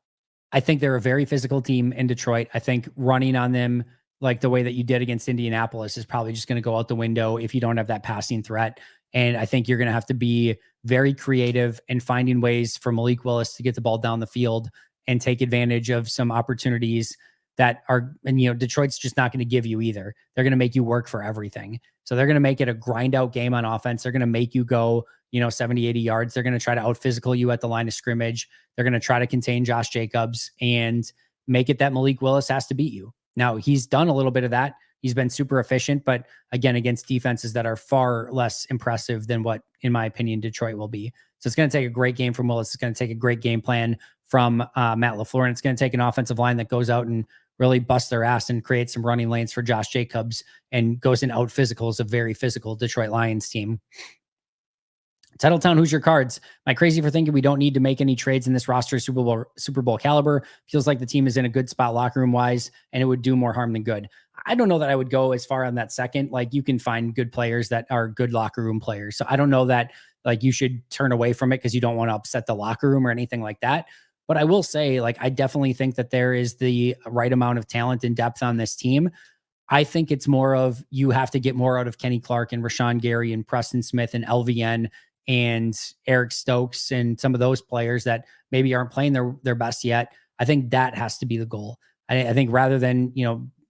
I think they're a very physical team in Detroit. I think running on them like the way that you did against Indianapolis is probably just going to go out the window if you don't have that passing threat. And I think you're going to have to be very creative in finding ways for Malik Willis to get the ball down the field and take advantage of some opportunities that are, and Detroit's just not going to give you either. They're going to make you work for everything. So they're going to make it a grind out game on offense. They're going to make you go, 70, 80 yards. They're going to try to out physical you at the line of scrimmage. They're going to try to contain Josh Jacobs and make it that Malik Willis has to beat you. Now, he's done a little bit of that. He's been super efficient, but again, against defenses that are far less impressive than what, in my opinion, Detroit will be. So it's going to take a great game from Willis. It's going to take a great game plan from Matt LaFleur, and it's going to take an offensive line that goes out and really busts their ass and creates some running lanes for Josh Jacobs and goes and out physicals a very physical Detroit Lions team. Titletown, who's your cards? Am I crazy for thinking we don't need to make any trades in this roster Super Bowl caliber? Feels like the team is in a good spot locker room wise, and it would do more harm than good. I don't know that I would go as far on that second. Like you can find good players that are good locker room players. So I don't know that like you should turn away from it because you don't want to upset the locker room or anything like that. But I will say, like, I definitely think that there is the right amount of talent and depth on this team. I think it's more of you have to get more out of Kenny Clark and Rashawn Gary and Preston Smith and LVN and Eric Stokes and some of those players that maybe aren't playing their best yet. I think that has to be the goal. I think rather than,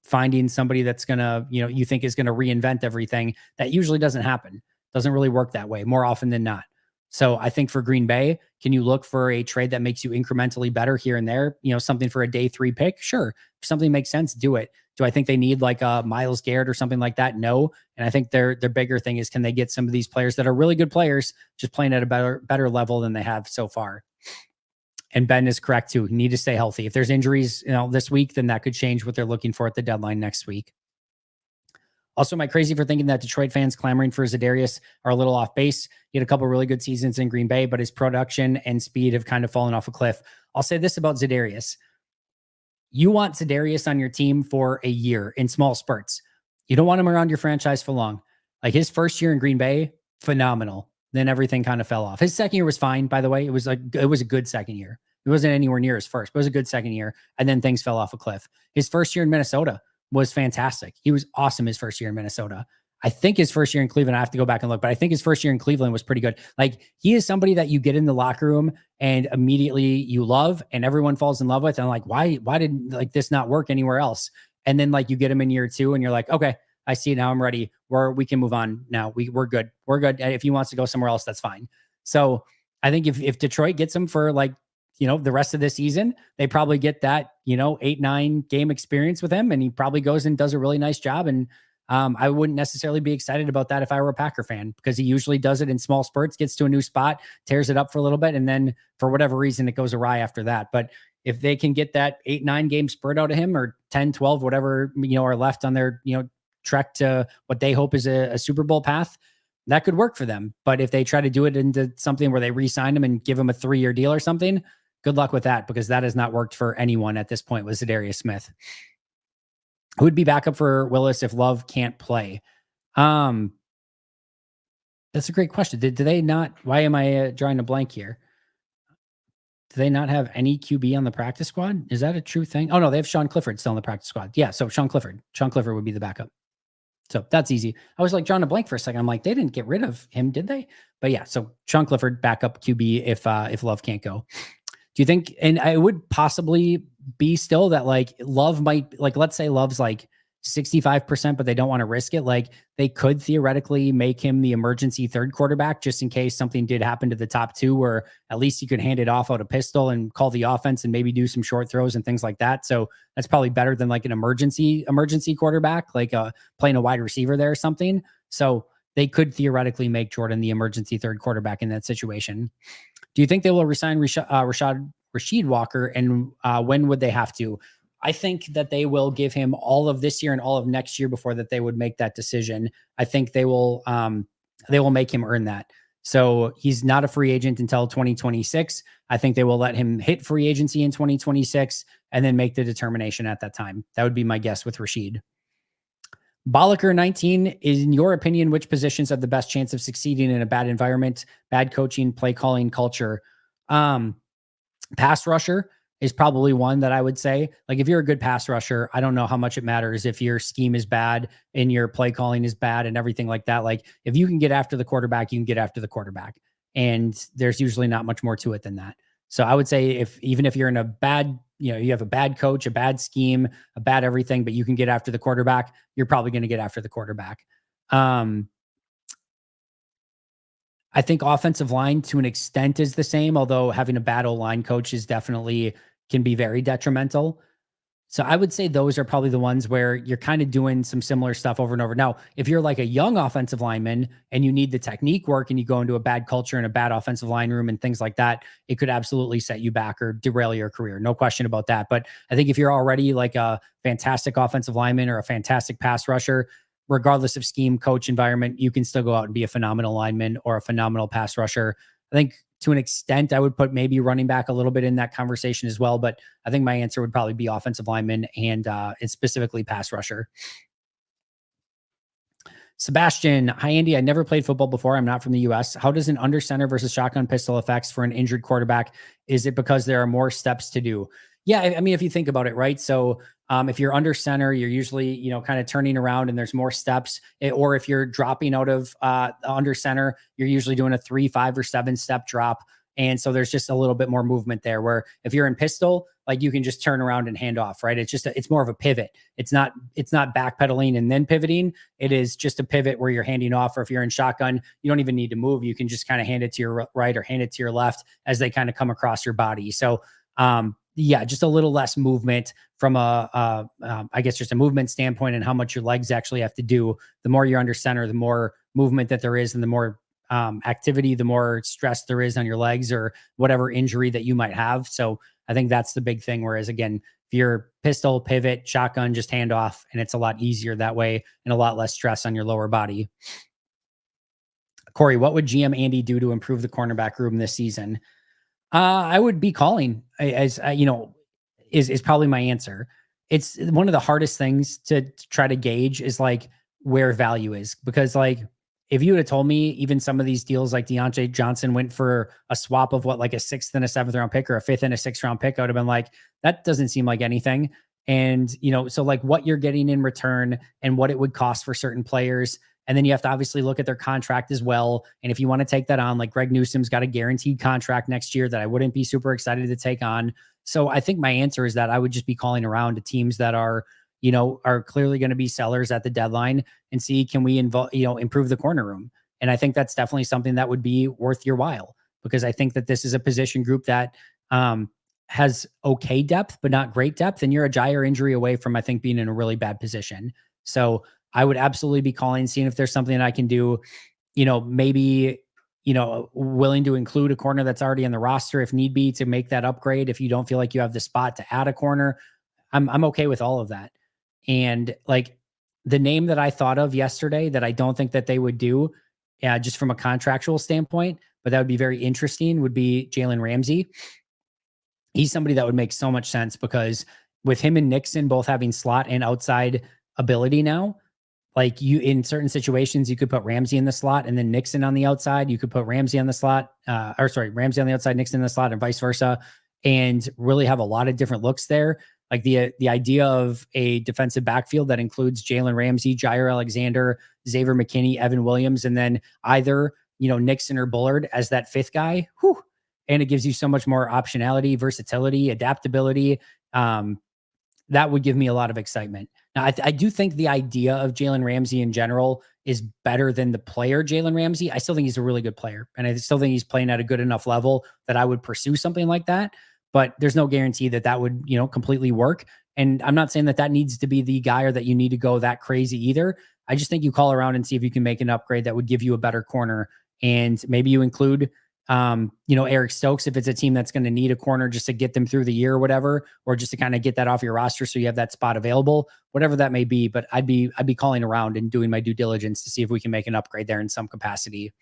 finding somebody that's going to, you think is going to reinvent everything, that usually doesn't happen. Doesn't really work that way more often than not. So I think for Green Bay, can you look for a trade that makes you incrementally better here and there? Something for a day 3 pick? Sure. If something makes sense, do it. Do I think they need like a Myles Garrett or something like that? No. And I think their bigger thing is, can they get some of these players that are really good players just playing at a better level than they have so far? And Ben is correct too. Need to stay healthy. If there's injuries, this week, then that could change what they're looking for at the deadline next week. Also, am I crazy for thinking that Detroit fans clamoring for Za'Darius are a little off base? He had a couple really good seasons in Green Bay, but his production and speed have kind of fallen off a cliff. I'll say this about Za'Darius. You want Za'Darius on your team for a year in small spurts. You don't want him around your franchise for long. Like his first year in Green Bay, phenomenal. Then everything kind of fell off. His second year was fine, by the way. It was a good second year. It wasn't anywhere near his first, but it was a good second year. And then things fell off a cliff. His first year in Minnesota was fantastic. He was awesome his first year in Minnesota. I think his first year in Cleveland, I have to go back and look, but I think his first year in Cleveland was pretty good. Like he is somebody that you get in the locker room and immediately you love and everyone falls in love with. And like, why did like this not work anywhere else? And then like you get him in year 2 and you're like, okay, I see it now. I'm ready. We can move on now. We're good. We're good. If he wants to go somewhere else, that's fine. So I think if Detroit gets him for like, the rest of the season, they probably get that, 8-9 game experience with him. And he probably goes and does a really nice job. And I wouldn't necessarily be excited about that if I were a Packer fan, because he usually does it in small spurts, gets to a new spot, tears it up for a little bit. And then for whatever reason, it goes awry after that. But if they can get that 8-9 game spurt out of him, or 10-12, whatever, are left on their, trek to what they hope is a Super Bowl path, that could work for them. But if they try to do it into something where they re-sign him and give him a 3-year deal or something, good luck with that, because that has not worked for anyone at this point with Za'Darius Smith. Who would be backup for Willis if Love can't play? That's a great question. Do they not? Why am I drawing a blank here? Do they not have any QB on the practice squad? Is that a true thing? Oh, no, they have Sean Clifford still on the practice squad. Yeah, so Sean Clifford would be the backup. So that's easy. I was like drawing a blank for a second. I'm like, they didn't get rid of him, did they? But yeah, so Sean Clifford, backup QB if Love can't go. Do you think, and I would possibly be still that like Love might, like, let's say Love's like 65%, but they don't want to risk it. Like they could theoretically make him the emergency third quarterback just in case something did happen to the top 2, where at least you could hand it off out a pistol and call the offense and maybe do some short throws and things like that. So that's probably better than like an emergency quarterback, like playing a wide receiver there or something. So they could theoretically make Jordan the emergency third quarterback in that situation. Do you think they will resign Rasheed Walker, and when would they have to? I think that they will give him all of this year and all of next year before that they would make that decision. I think they will make him earn that. So he's not a free agent until 2026. I think they will let him hit free agency in 2026 and then make the determination at that time. That would be my guess with Rasheed. Bolliker 19, in your opinion, which positions have the best chance of succeeding in a bad environment, bad coaching, play calling, culture? Pass rusher is probably one that I would say. Like if you're a good pass rusher, I don't know how much it matters if your scheme is bad and your play calling is bad and everything like that. Like if you can get after the quarterback, you can get after the quarterback. And there's usually not much more to it than that. So I would say even if you're in a bad, you have a bad coach, a bad scheme, a bad everything, but you can get after the quarterback, you're probably going to get after the quarterback. I think offensive line to an extent is the same, although having a bad O-line coach is definitely can be very detrimental. So I would say those are probably the ones where you're kind of doing some similar stuff over and over. Now, if you're like a young offensive lineman and you need the technique work and you go into a bad culture and a bad offensive line room and things like that, it could absolutely set you back or derail your career. No question about that. But I think if you're already like a fantastic offensive lineman or a fantastic pass rusher, regardless of scheme, coach, environment, you can still go out and be a phenomenal lineman or a phenomenal pass rusher. I think to an extent, I would put maybe running back a little bit in that conversation as well. But I think my answer would probably be offensive lineman and specifically pass rusher. Sebastian, hi, Andy. I never played football before. I'm not from the US. How does an under center versus shotgun pistol affects for an injured quarterback? Is it because there are more steps to do? Yeah, I mean, if you think about it, right? So if you're under center, you're usually, kind of turning around and there's more steps. Or if you're dropping out of under center, you're usually doing a 3, 5, or 7 step drop. And so there's just a little bit more movement there, where if you're in pistol, like you can just turn around and hand off, right? It's just, it's more of a pivot. It's not backpedaling and then pivoting. It is just a pivot where you're handing off. Or if you're in shotgun, you don't even need to move. You can just kind of hand it to your right or hand it to your left as they kind of come across your body. So, yeah, just a little less movement from I guess just a movement standpoint and how much your legs actually have to do. The more you're under center, the more movement that there is and the more activity, the more stress there is on your legs or whatever injury that you might have. So I think that's the big thing. Whereas again, If you're pistol, pivot, shotgun, just hand off, and it's a lot easier that way and a lot less stress on your lower body. Corey, what would GM Andy do to improve the cornerback room this season? I would be calling as is probably my answer. It's one of the hardest things to try to gauge is like where value is, because like if you would have told me even some of these deals like Deontay Johnson went for a swap of what, like a 6th and a 7th round pick or a 5th and a 6th round pick, I would have been like, that doesn't seem like anything. And so like what you're getting in return and what it would cost for certain players. And then you have to obviously look at their contract as well. And if you want to take that on, like Greg Newsome's got a guaranteed contract next year that I wouldn't be super excited to take on. So I think my answer is that I would just be calling around to teams that are clearly going to be sellers at the deadline and see, can we improve the corner room? And I think that's definitely something that would be worth your while, because I think that this is a position group that has okay depth, but not great depth. And you're a Jair injury away from, I think, being in a really bad position. So I would absolutely be calling, seeing if there's something that I can do, maybe, willing to include a corner that's already in the roster if need be to make that upgrade. If you don't feel like you have the spot to add a corner, I'm okay with all of that. And like the name that I thought of yesterday that I don't think that they would do, just from a contractual standpoint, but that would be very interesting, would be Jalen Ramsey. He's somebody that would make so much sense, because with him and Nixon both having slot and outside ability now, like in certain situations, you could put Ramsey in the slot and then Nixon on the outside. You could put Ramsey on the slot, Ramsey on the outside, Nixon in the slot, and vice versa, and really have a lot of different looks there. Like the idea of a defensive backfield that includes Jalen Ramsey, Jair Alexander, Xavier McKinney, Evan Williams, and then either Nixon or Bullard as that 5th guy. Whew. And it gives you so much more optionality, versatility, adaptability. That would give me a lot of excitement. Now, I do think the idea of Jalen Ramsey in general is better than the player Jalen Ramsey. I still think he's a really good player, and I still think he's playing at a good enough level that I would pursue something like that. But there's no guarantee that that would, completely work. And I'm not saying that that needs to be the guy or that you need to go that crazy either. I just think you call around and see if you can make an upgrade that would give you a better corner. And maybe you include Eric Stokes, if it's a team that's going to need a corner just to get them through the year or whatever, or just to kind of get that off your roster so you have that spot available, whatever that may be. But I'd be calling around and doing my due diligence to see if we can make an upgrade there in some capacity.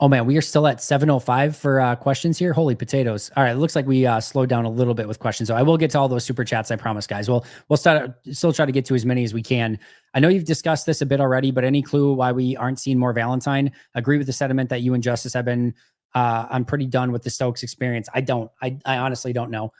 Oh man, we are still at 7:05 for questions here. Holy potatoes. All right. It looks like we slowed down a little bit with questions. So I will get to all those super chats, I promise, guys. We'll still try to get to as many as we can. I know you've discussed this a bit already, but any clue why we aren't seeing more Valentine? Agree with the sentiment that you and Justice have been I'm pretty done with the Stokes experience. I honestly don't know.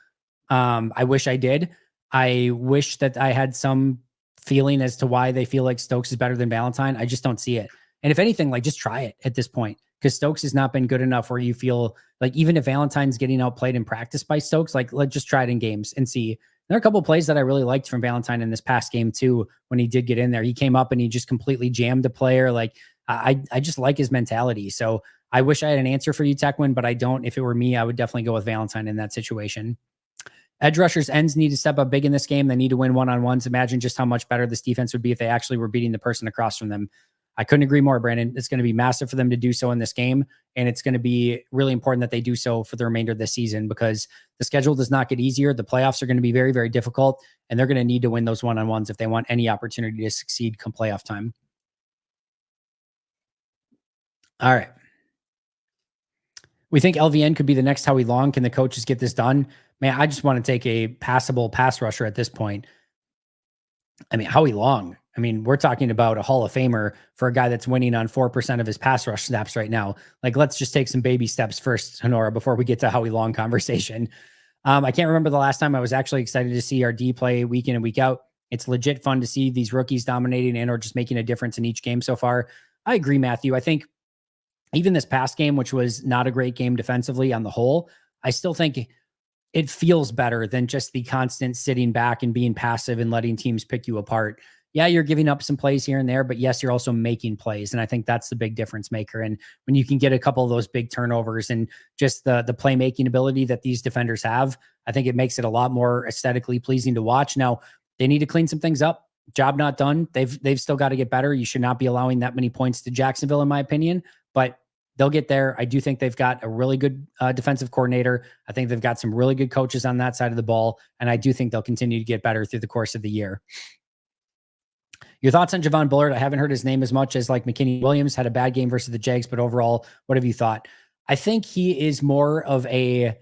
I wish I did. I wish that I had some feeling as to why they feel like Stokes is better than Valentine. I just don't see it. And if anything, like, just try it at this point, because Stokes has not been good enough where you feel like, even if Valentine's getting outplayed in practice by Stokes, like, let's just try it in games and see. There are a couple of plays that I really liked from Valentine in this past game too. When he did get in there, he came up and he just completely jammed the player. Like, I just like his mentality. So I wish I had an answer for you, Techwin, but I don't. If it were me, I would definitely go with Valentine in that situation. Edge rushers ends need to step up big in this game. They need to win one-on-ones. Imagine just how much better this defense would be if they actually were beating the person across from them. I couldn't agree more, Brandon. It's going to be massive for them to do so in this game. And it's going to be really important that they do so for the remainder of this season, because the schedule does not get easier. The playoffs are going to be very, very difficult, and they're going to need to win those one-on-ones if they want any opportunity to succeed come playoff time. All right. We think LVN could be the next Howie Long. Can the coaches get this done? Man, I just want to take a passable pass rusher at this point. I mean, Howie Long. I mean, we're talking about a Hall of Famer for a guy that's winning on 4% of his pass rush snaps right now. Like, let's just take some baby steps first, Honora, before we get to Howie Long conversation. I can't remember the last time I was actually excited to see our D play week in and week out. It's legit fun to see these rookies dominating and or just making a difference in each game so far. I agree, Matthew. I think even this past game, which was not a great game defensively on the whole, I still think it feels better than just the constant sitting back and being passive and letting teams pick you apart. Yeah, you're giving up some plays here and there, but yes, you're also making plays. And I think that's the big difference maker. And when you can get a couple of those big turnovers and just the playmaking ability that these defenders have, I think it makes it a lot more aesthetically pleasing to watch. Now, they need to clean some things up. Job not done. They've still got to get better. You should not be allowing that many points to Jacksonville, in my opinion. But they'll get there. I do think they've got a really good defensive coordinator. I think they've got some really good coaches on that side of the ball. And I do think they'll continue to get better through the course of the year. Your thoughts on Javon Bullard? I haven't heard his name as much as like McKinney Williams. Had a bad game versus the Jags, but overall, what have you thought? I think he is more of a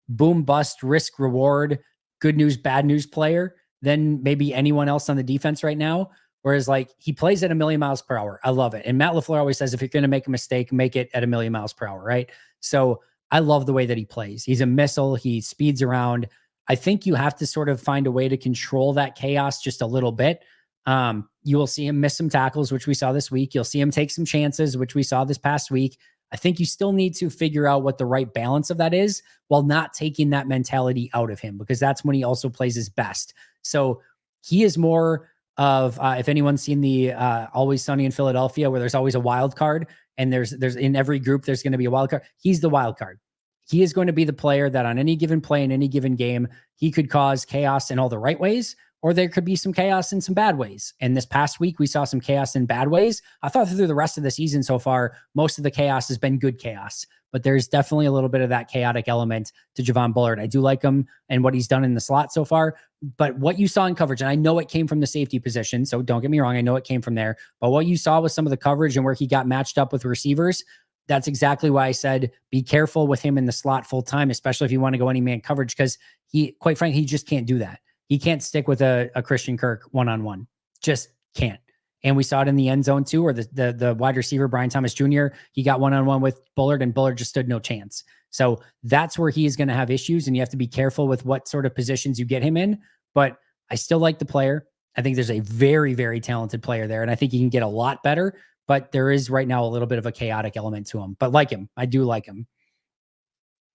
boom bust, risk reward, good news, bad news player than maybe anyone else on the defense right now. Whereas like he plays at 1,000,000 miles per hour. I love it. And Matt LaFleur always says, if you're going to make a mistake, make it at 1,000,000 miles per hour. Right. So I love the way that he plays. He's a missile. He speeds around. I think you have to sort of find a way to control that chaos just a little bit. You will see him miss some tackles, which we saw this week. You'll see him take some chances, which we saw this past week. I think you still need to figure out what the right balance of that is while not taking that mentality out of him, because that's when he also plays his best. So he is more of, if anyone's seen the Always Sunny in Philadelphia, where there's always a wild card, and there's in every group, there's going to be a wild card. He's the wild card. He is going to be the player that on any given play in any given game, he could cause chaos in all the right ways, or there could be some chaos in some bad ways. And this past week, we saw some chaos in bad ways. I thought through the rest of the season so far, most of the chaos has been good chaos, but there's definitely a little bit of that chaotic element to Javon Bullard. I do like him and what he's done in the slot so far, but what you saw in coverage, and I know it came from the safety position, so don't get me wrong, I know it came from there, but what you saw with some of the coverage and where he got matched up with receivers, that's exactly why I said be careful with him in the slot full time, especially if you want to go any man coverage, because he, quite frankly, he just can't do that. He can't stick with a Christian Kirk one-on-one. Just can't. And we saw it in the end zone too, where the wide receiver, Brian Thomas Jr., he got one-on-one with Bullard, and Bullard just stood no chance. So that's where he is going to have issues, and you have to be careful with what sort of positions you get him in. But I still like the player. I think there's a very, very talented player there, and I think he can get a lot better. But there is right now a little bit of a chaotic element to him. But like him, I do like him.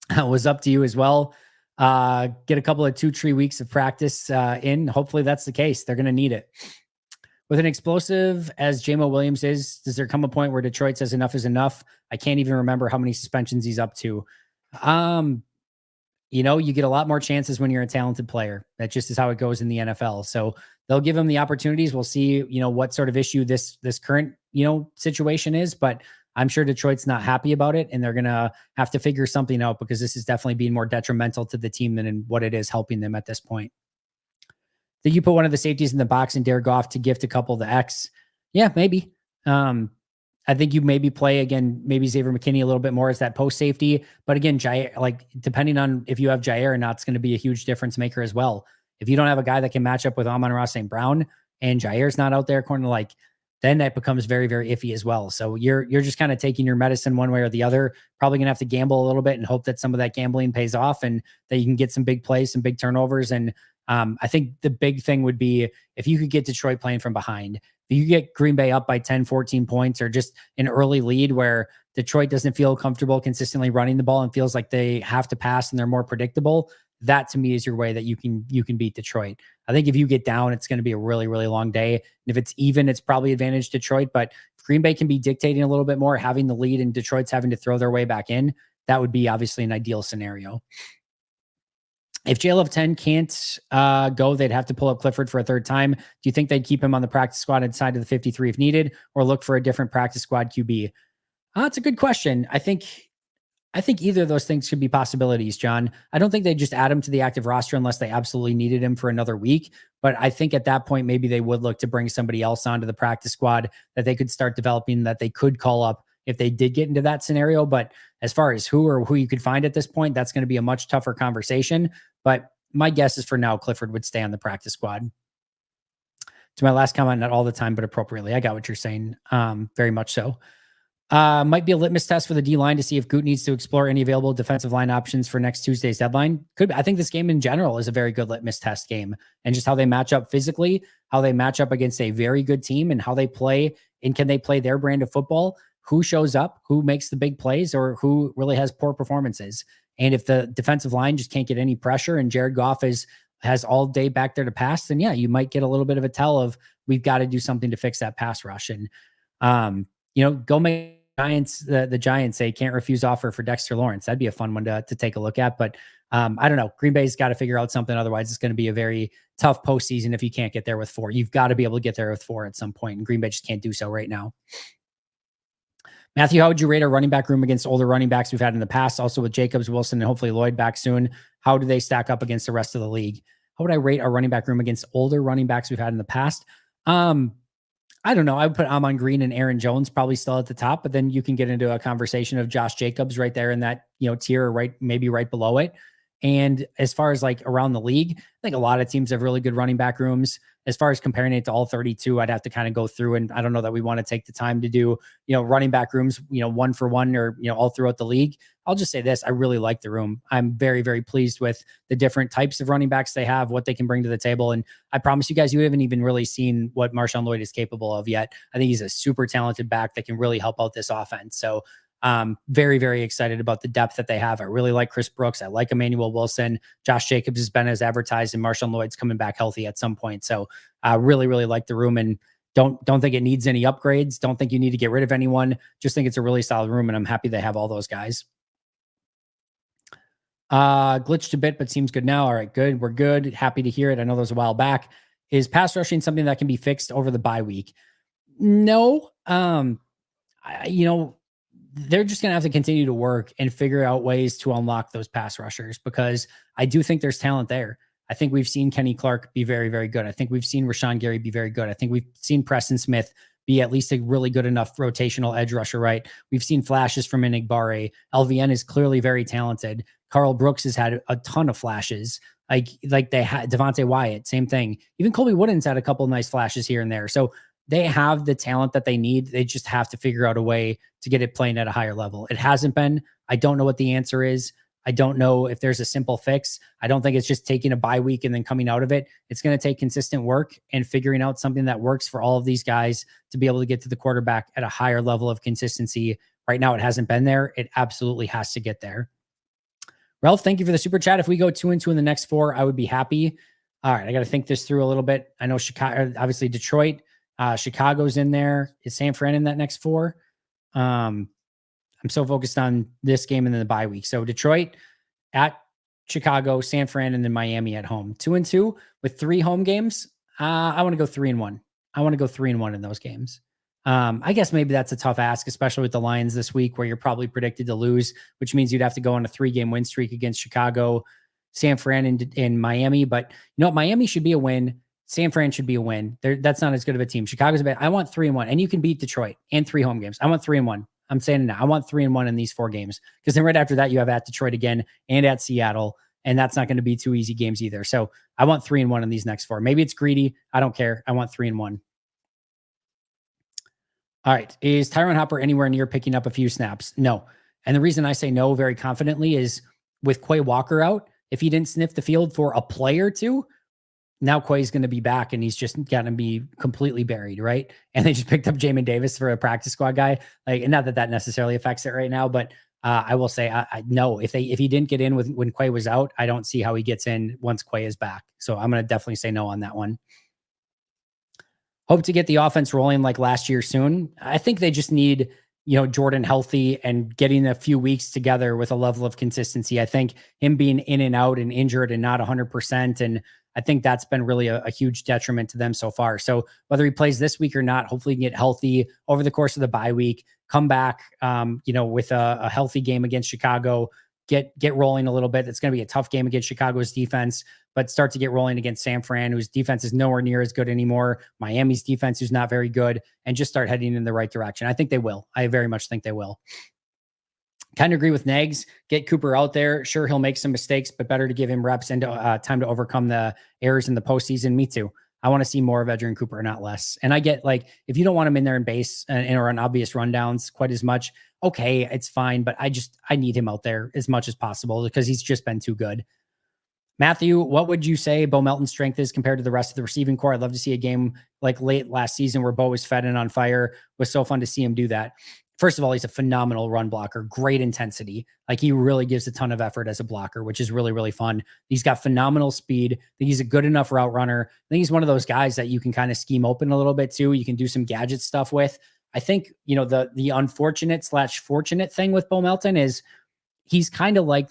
It was up to you as well. Get a couple of 2-3 weeks of practice in. Hopefully that's the case. They're going to need it. With an explosive as Jamo Williams is, does there come a point where Detroit says enough is enough? I can't even remember how many suspensions he's up to. You get a lot more chances when you're a talented player. That just is how it goes in the NFL. So they'll give him the opportunities. We'll see, what sort of issue this current, situation is, but I'm sure Detroit's not happy about it, and they're going to have to figure something out, because this is definitely being more detrimental to the team than in what it is helping them at this point. Did you put one of the safeties in the box and dare Goff to gift a couple of the X? Yeah, maybe. I think you maybe play again, maybe Xavier McKinney a little bit more as that post safety. But again, Jair, like depending on if you have Jair or not, it's going to be a huge difference maker as well. If you don't have a guy that can match up with Amon-Ra St. Brown and Jair's not out there, then that becomes very, very iffy as well. So you're just kind of taking your medicine one way or the other. Probably gonna have to gamble a little bit and hope that some of that gambling pays off and that you can get some big plays, some big turnovers. And I think the big thing would be if you could get Detroit playing from behind. If you get Green Bay up by 10, 14 points, or just an early lead where Detroit doesn't feel comfortable consistently running the ball and feels like they have to pass and they're more predictable, that to me is your way that you can beat Detroit. I think if you get down, it's going to be a really, really long day. And if it's even, it's probably advantage Detroit. But if Green Bay can be dictating a little bit more, having the lead, and Detroit's having to throw their way back in, that would be obviously an ideal scenario. If JL of 10 can't go, they'd have to pull up Clifford for a third time. Do you think they'd keep him on the practice squad inside of the 53 if needed, or look for a different practice squad QB? That's a good question. I think either of those things could be possibilities, John. I don't think they just add him to the active roster unless they absolutely needed him for another week. But I think at that point, maybe they would look to bring somebody else onto the practice squad that they could start developing, that they could call up if they did get into that scenario. But as far as who you could find at this point, that's going to be a much tougher conversation. But my guess is for now, Clifford would stay on the practice squad. To my last comment, not all the time, but appropriately. I got what you're saying. Very much so. Might be a litmus test for the D-line to see if Goot needs to explore any available defensive line options for next Tuesday's deadline. I think this game in general is a very good litmus test game, and just how they match up physically, how they match up against a very good team, and how they play, and can they play their brand of football? Who shows up, who makes the big plays, or who really has poor performances? And if the defensive line just can't get any pressure and Jared Goff has all day back there to pass, then yeah, you might get a little bit of a tell of we've got to do something to fix that pass rush. And, go make Giants, the Giants say can't refuse offer for Dexter Lawrence. That'd be a fun one to take a look at. But I don't know. Green Bay's got to figure out something. Otherwise, it's going to be a very tough postseason if you can't get there with 4. You've got to be able to get there with 4 at some point, and Green Bay just can't do so right now. Matthew, how would you rate our running back room against older running backs we've had in the past? Also with Jacobs, Wilson, and hopefully Lloyd back soon. How do they stack up against the rest of the league? How would I rate our running back room against older running backs we've had in the past? I don't know. I would put Amon Green and Aaron Jones probably still at the top, but then you can get into a conversation of Josh Jacobs right there in that, tier, right, maybe right below it. And as far as like around the league, I think a lot of teams have really good running back rooms. As far as comparing it to all 32, I'd have to kind of go through, and I don't know that we want to take the time to do, running back rooms, one for one or, all throughout the league. I'll just say this. I really like the room. I'm very, very pleased with the different types of running backs they have, what they can bring to the table. And I promise you guys, you haven't even really seen what Marshawn Lloyd is capable of yet. I think he's a super talented back that can really help out this offense. So very, very excited about the depth that they have. I really like Chris Brooks. I like Emmanuel Wilson. Josh Jacobs has been as advertised, and Marshawn Lloyd's coming back healthy at some point. So I really, really like the room, and don't think it needs any upgrades. Don't think you need to get rid of anyone. Just think it's a really solid room, and I'm happy they have all those guys. Glitched a bit, but seems good now. All right, good. We're good. Happy to hear it. I know that was a while back. Is pass rushing something that can be fixed over the bye week? No. They're just going to have to continue to work and figure out ways to unlock those pass rushers, because I do think there's talent there. I think we've seen Kenny Clark be very, very good. I think we've seen Rashawn Gary be very good. I think we've seen Preston Smith be at least a really good enough rotational edge rusher, right? We've seen flashes from Enigbare. LVN is clearly very talented. Carl Brooks has had a ton of flashes. Like they had Devontae Wyatt, same thing. Even Colby Wooden's had a couple of nice flashes here and there. So they have the talent that they need. They just have to figure out a way to get it playing at a higher level. It hasn't been. I don't know what the answer is. I don't know if there's a simple fix. I don't think it's just taking a bye week and then coming out of it. It's going to take consistent work and figuring out something that works for all of these guys to be able to get to the quarterback at a higher level of consistency. Right now, it hasn't been there. It absolutely has to get there. Ralph, thank you for the super chat. If we go 2-2 in the next 4, I would be happy. All right, I got to think this through a little bit. I know Chicago, obviously Detroit, Chicago's in there. Is San Fran in that next 4? I'm so focused on this game and then the bye week. So Detroit at Chicago, San Fran, and then Miami at home. 2-2 with 3 home games. I want to go 3-1. I want to go 3-1 in those games. I guess maybe that's a tough ask, especially with the Lions this week, where you're probably predicted to lose, which means you'd have to go on a 3-game win streak against Chicago, San Fran, and Miami. But you know what? Miami should be a win. San Fran should be a win. That's not as good of a team. Chicago's a bad. I want 3-1, and you can beat Detroit and 3 home games. I want 3-1. I'm saying it now. I want 3-1 in these 4 games, because then right after that you have at Detroit again and at Seattle, and that's not going to be 2 easy games either. So I want 3-1 in these next 4. Maybe it's greedy. I don't care. I want 3-1. All right. Is Tyron Hopper anywhere near picking up a few snaps? No. And the reason I say no very confidently is with Quay Walker out, if he didn't sniff the field for a play or two, now Quay's going to be back and he's just going to be completely buried, right? And they just picked up Jamin Davis for a practice squad guy. Like, and not that necessarily affects it right now, but I will say, no, if he didn't get in when Quay was out, I don't see how he gets in once Quay is back. So I'm going to definitely say no on that one. Hope to get the offense rolling like last year soon. I think they just need, Jordan healthy and getting a few weeks together with a level of consistency. I think him being in and out and injured and not 100%. And I think that's been really a huge detriment to them so far. So whether he plays this week or not, hopefully he can get healthy over the course of the bye week, come back, with a healthy game against Chicago, get rolling a little bit. It's going to be a tough game against Chicago's defense, but start to get rolling against San Fran, whose defense is nowhere near as good anymore. Miami's defense, who's not very good, and just start heading in the right direction. I think they will. I very much think they will. Kind of agree with Nags. Get Cooper out there. Sure, he'll make some mistakes, but better to give him reps and time to overcome the errors in the postseason. Me too. I want to see more of Edgerrin Cooper, not less. And I get, like, if you don't want him in there in base or on obvious rundowns quite as much, okay, it's fine. But I need him out there as much as possible because he's just been too good. Matthew, what would you say Bo Melton's strength is compared to the rest of the receiving core? I'd love to see a game like late last season where Bo was fed and on fire. It was so fun to see him do that. First of all, he's a phenomenal run blocker, great intensity. Like, he really gives a ton of effort as a blocker, which is really, really fun. He's got phenomenal speed. I think he's a good enough route runner. I think he's one of those guys that you can kind of scheme open a little bit too. You can do some gadget stuff with. I think, the unfortunate / fortunate thing with Bo Melton is he's kind of like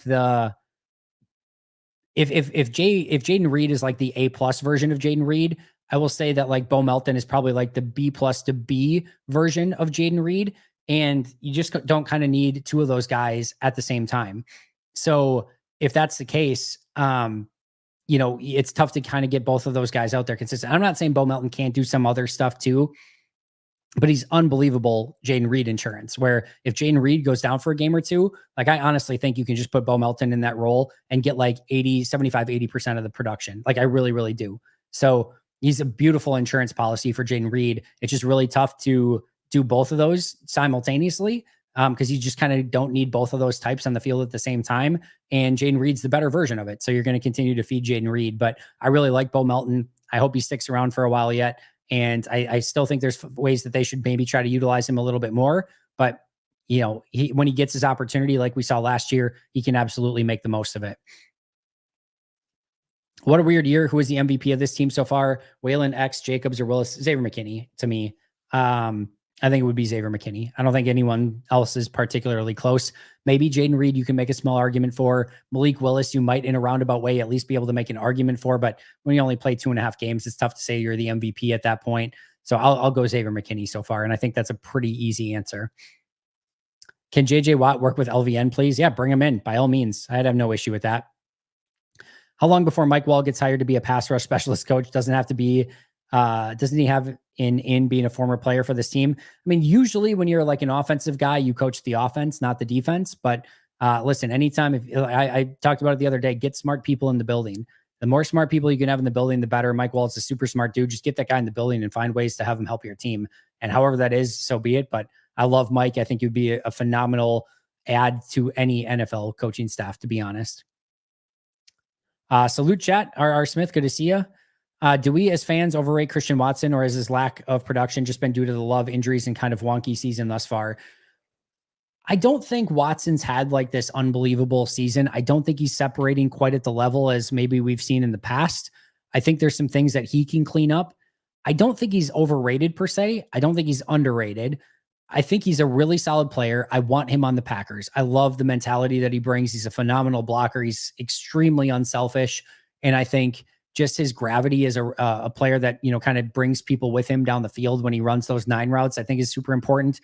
if Jaden Reed is like the A+ version of Jaden Reed, I will say that like Bo Melton is probably like the B+ to B version of Jaden Reed. And you just don't kind of need two of those guys at the same time. So if that's the case, it's tough to kind of get both of those guys out there consistent. I'm not saying Bo Melton can't do some other stuff too, but he's unbelievable Jayden Reed insurance, where if Jayden Reed goes down for a game or two, like I honestly think you can just put Bo Melton in that role and get like 80% of the production. Like I really, really do. So he's a beautiful insurance policy for Jayden Reed. It's just really tough to do both of those simultaneously because you just kind of don't need both of those types on the field at the same time. And Jayden Reed's the better version of it. So you're going to continue to feed Jayden Reed. But I really like Bo Melton. I hope he sticks around for a while yet. And I still think there's ways that they should maybe try to utilize him a little bit more. But, when he gets his opportunity, like we saw last year, he can absolutely make the most of it. What a weird year. Who is the MVP of this team so far? Waylon, X, Jacobs, or Willis? Xavier McKinney to me. I think it would be Xavier McKinney. I don't think anyone else is particularly close. Maybe Jayden Reed, you can make a small argument for. Malik Willis, you might in a roundabout way at least be able to make an argument for. But when you only play 2.5 games, it's tough to say you're the MVP at that point. So I'll go Xavier McKinney so far. And I think that's a pretty easy answer. Can JJ Watt work with LVN, please? Yeah, bring him in by all means. I'd have no issue with that. How long before Mike Wall gets hired to be a pass rush specialist coach? Doesn't he have in being a former player for this team? I mean, usually when you're like an offensive guy, you coach the offense, not the defense. But listen, anytime, if I talked about it the other day, get smart people in the building. The more smart people you can have in the building, the better. Mike Wall's a super smart dude. Just get that guy in the building and find ways to have him help your team. And however that is, so be it. But I love Mike. I think he'd be a phenomenal add to any NFL coaching staff, to be honest. Salute chat. R. Smith, good to see you. Do we as fans overrate Christian Watson, or has his lack of production just been due to the love, injuries, and kind of wonky season thus far? I don't think Watson's had like this unbelievable season. I don't think he's separating quite at the level as maybe we've seen in the past. I think there's some things that he can clean up. I don't think he's overrated per se. I don't think he's underrated. I think he's a really solid player. I want him on the Packers. I love the mentality that he brings. He's a phenomenal blocker. He's extremely unselfish. And I think just his gravity as a player that, kind of brings people with him down the field when he runs those 9 routes, I think is super important.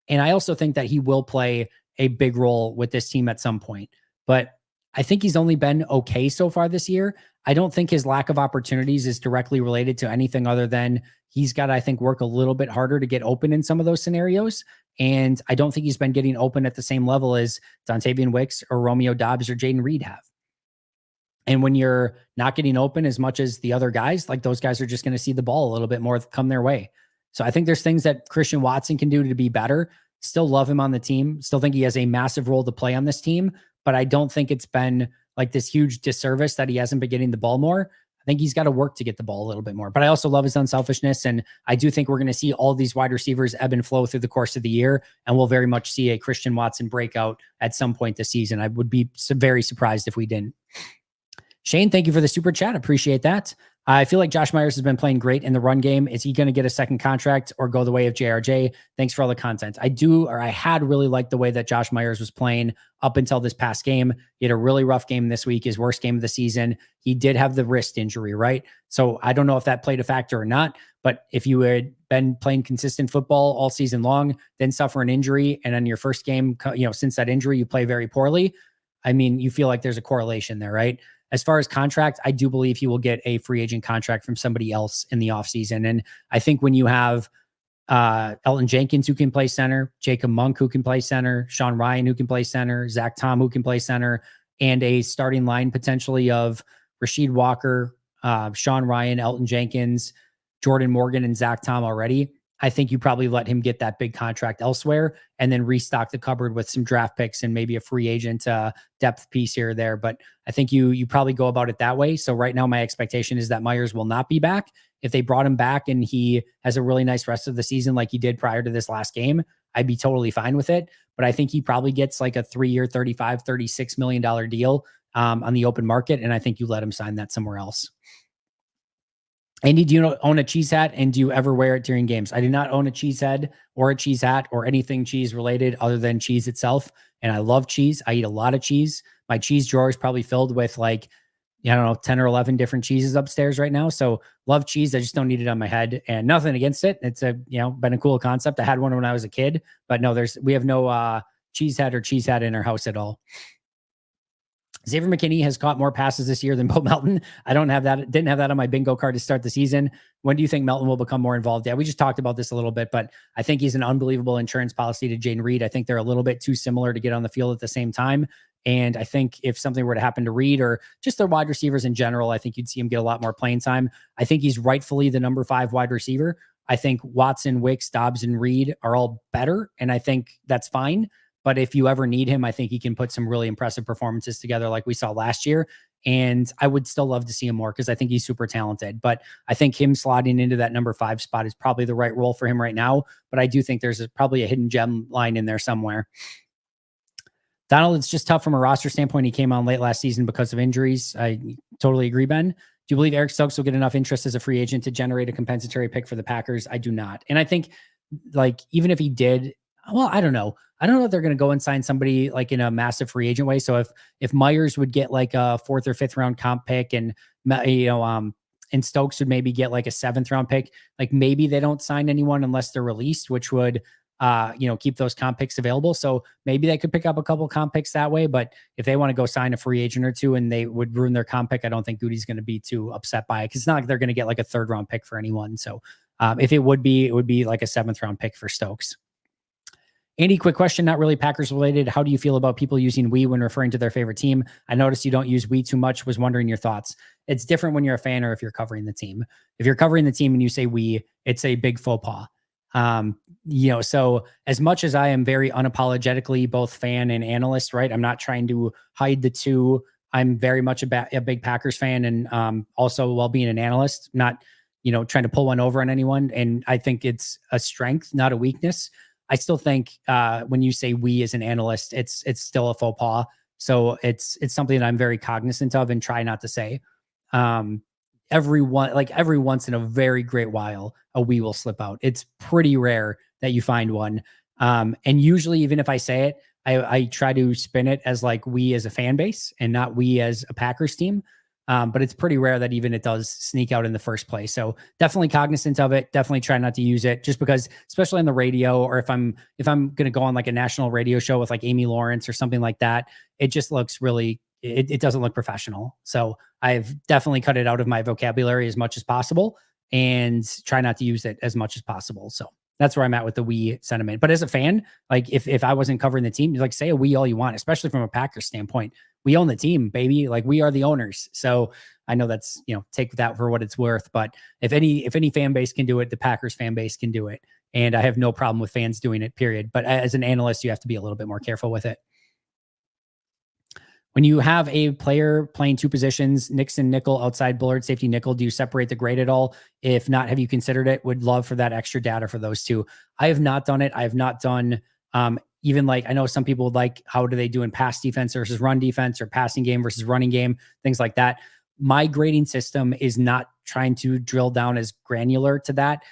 And I also think that he will play a big role with this team at some point. But I think he's only been okay so far this year. I don't think his lack of opportunities is directly related to anything other than he's got to, I think, work a little bit harder to get open in some of those scenarios. And I don't think he's been getting open at the same level as Dontavian Wicks or Romeo Doubs or Jayden Reed have. And when you're not getting open as much as the other guys, like those guys are just going to see the ball a little bit more come their way. So I think there's things that Christian Watson can do to be better. Still love him on the team. Still think he has a massive role to play on this team, but I don't think it's been like this huge disservice that he hasn't been getting the ball more. I think he's got to work to get the ball a little bit more, but I also love his unselfishness. And I do think we're going to see all these wide receivers ebb and flow through the course of the year. And we'll very much see a Christian Watson breakout at some point this season. I would be very surprised if we didn't. Shane, thank you for the super chat. Appreciate that. I feel like Josh Myers has been playing great in the run game. Is he going to get a second contract or go the way of JRJ? Thanks for all the content. I had really liked the way that Josh Myers was playing up until this past game. He had a really rough game this week, his worst game of the season. He did have the wrist injury, right? So I don't know if that played a factor or not, but if you had been playing consistent football all season long, then suffer an injury, and on your first game, since that injury, you play very poorly, I mean, you feel like there's a correlation there, right? As far as contract, I do believe he will get a free agent contract from somebody else in the offseason. And I think when you have Elton Jenkins, who can play center, Jacob Monk, who can play center, Sean Ryan, who can play center, Zach Tom, who can play center, and a starting line potentially of Rasheed Walker, Sean Ryan, Elton Jenkins, Jordan Morgan, and Zach Tom already, I think you probably let him get that big contract elsewhere and then restock the cupboard with some draft picks and maybe a free agent depth piece here or there. But I think you probably go about it that way. So right now, my expectation is that Myers will not be back. If they brought him back and he has a really nice rest of the season like he did prior to this last game, I'd be totally fine with it. But I think he probably gets like a 3-year, $35, $36 million deal on the open market. And I think you let him sign that somewhere else. Andy, do you own a cheese hat, and do you ever wear it during games? I do not own a cheese head or a cheese hat or anything cheese related other than cheese itself. And I love cheese. I eat a lot of cheese. My cheese drawer is probably filled with like I don't know, 10 or 11 different cheeses upstairs right now. So love cheese. I just don't need it on my head, and nothing against it. It's been a cool concept. I had one when I was a kid, but no, we have no cheese head or cheese head in our house at all. Xavier McKinney has caught more passes this year than Bo Melton. I don't have that. Didn't have that on my bingo card to start the season. When do you think Melton will become more involved? Yeah, we just talked about this a little bit, but I think he's an unbelievable insurance policy to Jane Reed. I think they're a little bit too similar to get on the field at the same time. And I think if something were to happen to Reed or just their wide receivers in general, I think you'd see him get a lot more playing time. I think he's rightfully the number 5 wide receiver. I think Watson, Wicks, Dobbs, and Reed are all better, and I think that's fine. But if you ever need him, I think he can put some really impressive performances together like we saw last year. And I would still love to see him more because I think he's super talented. But I think him slotting into that number 5 spot is probably the right role for him right now. But I do think there's probably a hidden gem line in there somewhere. Donald, it's just tough from a roster standpoint. He came on late last season because of injuries. I totally agree, Ben. Do you believe Eric Stokes will get enough interest as a free agent to generate a compensatory pick for the Packers? I do not. And I think, like, even if he did, well, I don't know. I don't know if they're going to go and sign somebody like in a massive free agent way. So if Myers would get like a 4th or 5th round comp pick, and and Stokes would maybe get like a 7th round pick, like maybe they don't sign anyone unless they're released, which would keep those comp picks available. So maybe they could pick up a couple comp picks that way. But if they want to go sign a free agent or two and they would ruin their comp pick, I don't think Goody's going to be too upset by it. Cause it's not like they're going to get like a 3rd round pick for anyone. So if it would be like a 7th round pick for Stokes. Andy, quick question, not really Packers related. How do you feel about people using we when referring to their favorite team? I noticed you don't use we too much. Was wondering your thoughts. It's different when you're a fan or if you're covering the team. If you're covering the team and you say we, it's a big faux pas. So as much as I am very unapologetically both fan and analyst, right? I'm not trying to hide the two. I'm very much a big Packers fan, and also while being an analyst, not trying to pull one over on anyone. And I think it's a strength, not a weakness. I still think when you say we as an analyst, it's still a faux pas. So it's something that I'm very cognizant of and try not to say. Every once in a very great while, a we will slip out. It's pretty rare that you find one. And usually, even if I say it, I try to spin it as like we as a fan base and not we as a Packers team. But it's pretty rare that even it does sneak out in the first place. So definitely cognizant of it. Definitely try not to use it just because, especially on the radio, or if I'm going to go on like a national radio show with like Amy Lawrence or something like that, it just looks really, it doesn't look professional. So I've definitely cut it out of my vocabulary as much as possible and try not to use it as much as possible. So that's where I'm at with the we sentiment. But as a fan, like if I wasn't covering the team, like say a we all you want, especially from a Packers standpoint. We own the team, baby. Like we are the owners. So I know that's, take that for what it's worth. But if any fan base can do it, the Packers fan base can do it. And I have no problem with fans doing it, period. But as an analyst, you have to be a little bit more careful with it. When you have a player playing 2 positions, Nixon nickel, outside Bullard, safety nickel, do you separate the grade at all? If not, have you considered it? Would love for that extra data for those 2. I have not done it. I have not done even like, I know some people would like, how do they do in pass defense versus run defense or passing game versus running game, things like that. My grading system is not trying to drill down as granular to that.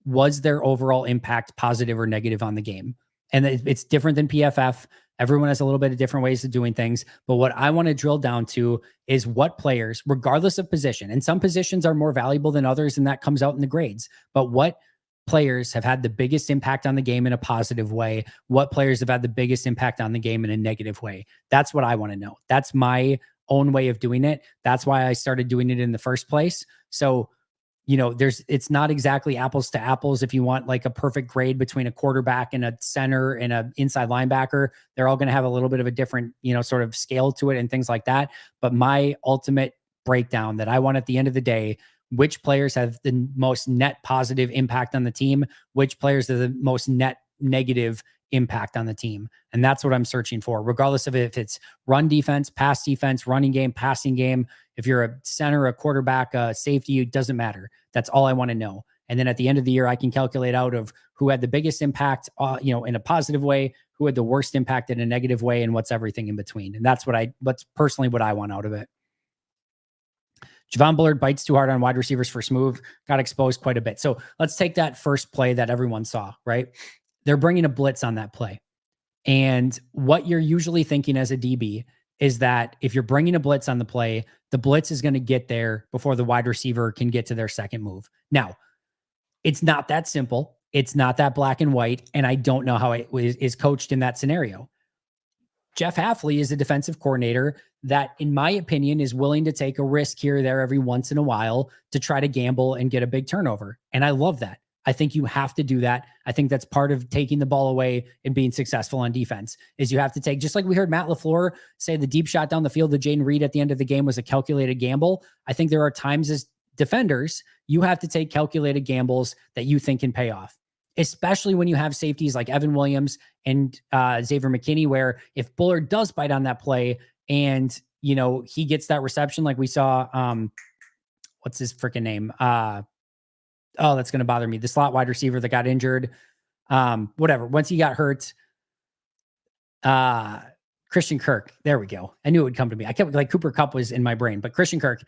Was their overall impact positive or negative on the game? And it's different than PFF. Everyone has a little bit of different ways of doing things. But what I want to drill down to is what players, regardless of position, and some positions are more valuable than others, and that comes out in the grades, but what players have had the biggest impact on the game in a positive way? What players have had the biggest impact on the game in a negative way? That's what I want to know. That's my own way of doing it. That's why I started doing it in the first place. So, it's not exactly apples to apples. If you want like a perfect grade between a quarterback and a center and an inside linebacker, they're all going to have a little bit of a different, sort of scale to it and things like that. But my ultimate breakdown that I want at the end of the day, which players have the most net positive impact on the team, which players are the most net negative impact on the team. And that's what I'm searching for, regardless of if it's run defense, pass defense, running game, passing game. If you're a center, a quarterback, a safety, it doesn't matter. That's all I want to know. And then at the end of the year, I can calculate out of who had the biggest impact, in a positive way, who had the worst impact in a negative way, and what's everything in between. And that's personally what I want out of it. Javon Bullard bites too hard on wide receivers for smooth, got exposed quite a bit. So let's take that first play that everyone saw, right? They're bringing a blitz on that play. And what you're usually thinking as a DB is that if you're bringing a blitz on the play, the blitz is going to get there before the wide receiver can get to their second move. Now, it's not that simple. It's not that black and white. And I don't know how it is coached in that scenario. Jeff Hafley is a defensive coordinator that, in my opinion, is willing to take a risk here or there every once in a while to try to gamble and get a big turnover. And I love that. I think you have to do that. I think that's part of taking the ball away and being successful on defense is you have to take, just like we heard Matt LaFleur say the deep shot down the field to Jaden Reed at the end of the game was a calculated gamble. I think there are times as defenders, you have to take calculated gambles that you think can pay off, especially when you have safeties like Evan Williams and Xavier McKinney, where if Bullard does bite on that play and, you know, he gets that reception like we saw, what's his freaking name? Oh, that's going to bother me. The slot wide receiver that got injured. Whatever. Once he got hurt, Christian Kirk. There we go. I knew it would come to me. I kept like Cooper Kupp was in my brain, but Christian Kirk,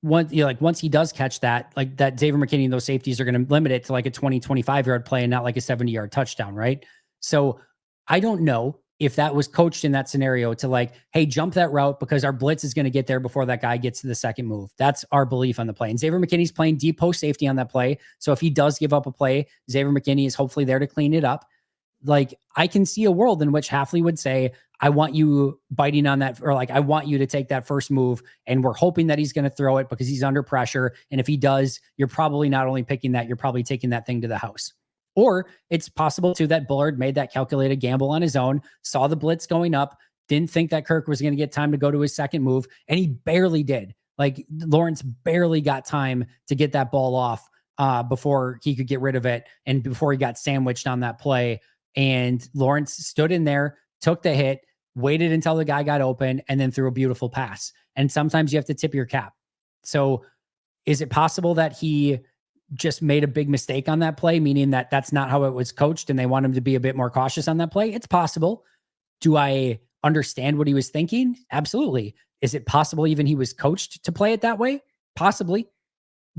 once he does catch that, like that Xavier McKinney and those safeties are going to limit it to like a 20, 25 yard play and not like a 70-yard touchdown. Right. So I don't know if that was coached in that scenario to like, hey, jump that route because our blitz is going to get there before that guy gets to the second move. That's our belief on the play. And Xavier McKinney's playing deep post safety on that play. So if he does give up a play, Xavier McKinney is hopefully there to clean it up. Like I can see a world in which Hafley would say, I want you biting on that, or like, I want you to take that first move. And we're hoping that he's going to throw it because he's under pressure. And if he does, you're probably not only picking that, you're probably taking that thing to the house. Or it's possible too that Bullard made that calculated gamble on his own, saw the blitz going up, didn't think that Kirk was going to get time to go to his second move. And he barely did. Like Lawrence barely got time to get that ball off before he could get rid of it. And before he got sandwiched on that play. And Lawrence stood in there, took the hit, waited until the guy got open, and then threw a beautiful pass. And sometimes you have to tip your cap. So is it possible that he just made a big mistake on that play, meaning that that's not how it was coached and they want him to be a bit more cautious on that play? It's possible. Do I understand what he was thinking? Absolutely. Is it possible even he was coached to play it that way? Possibly.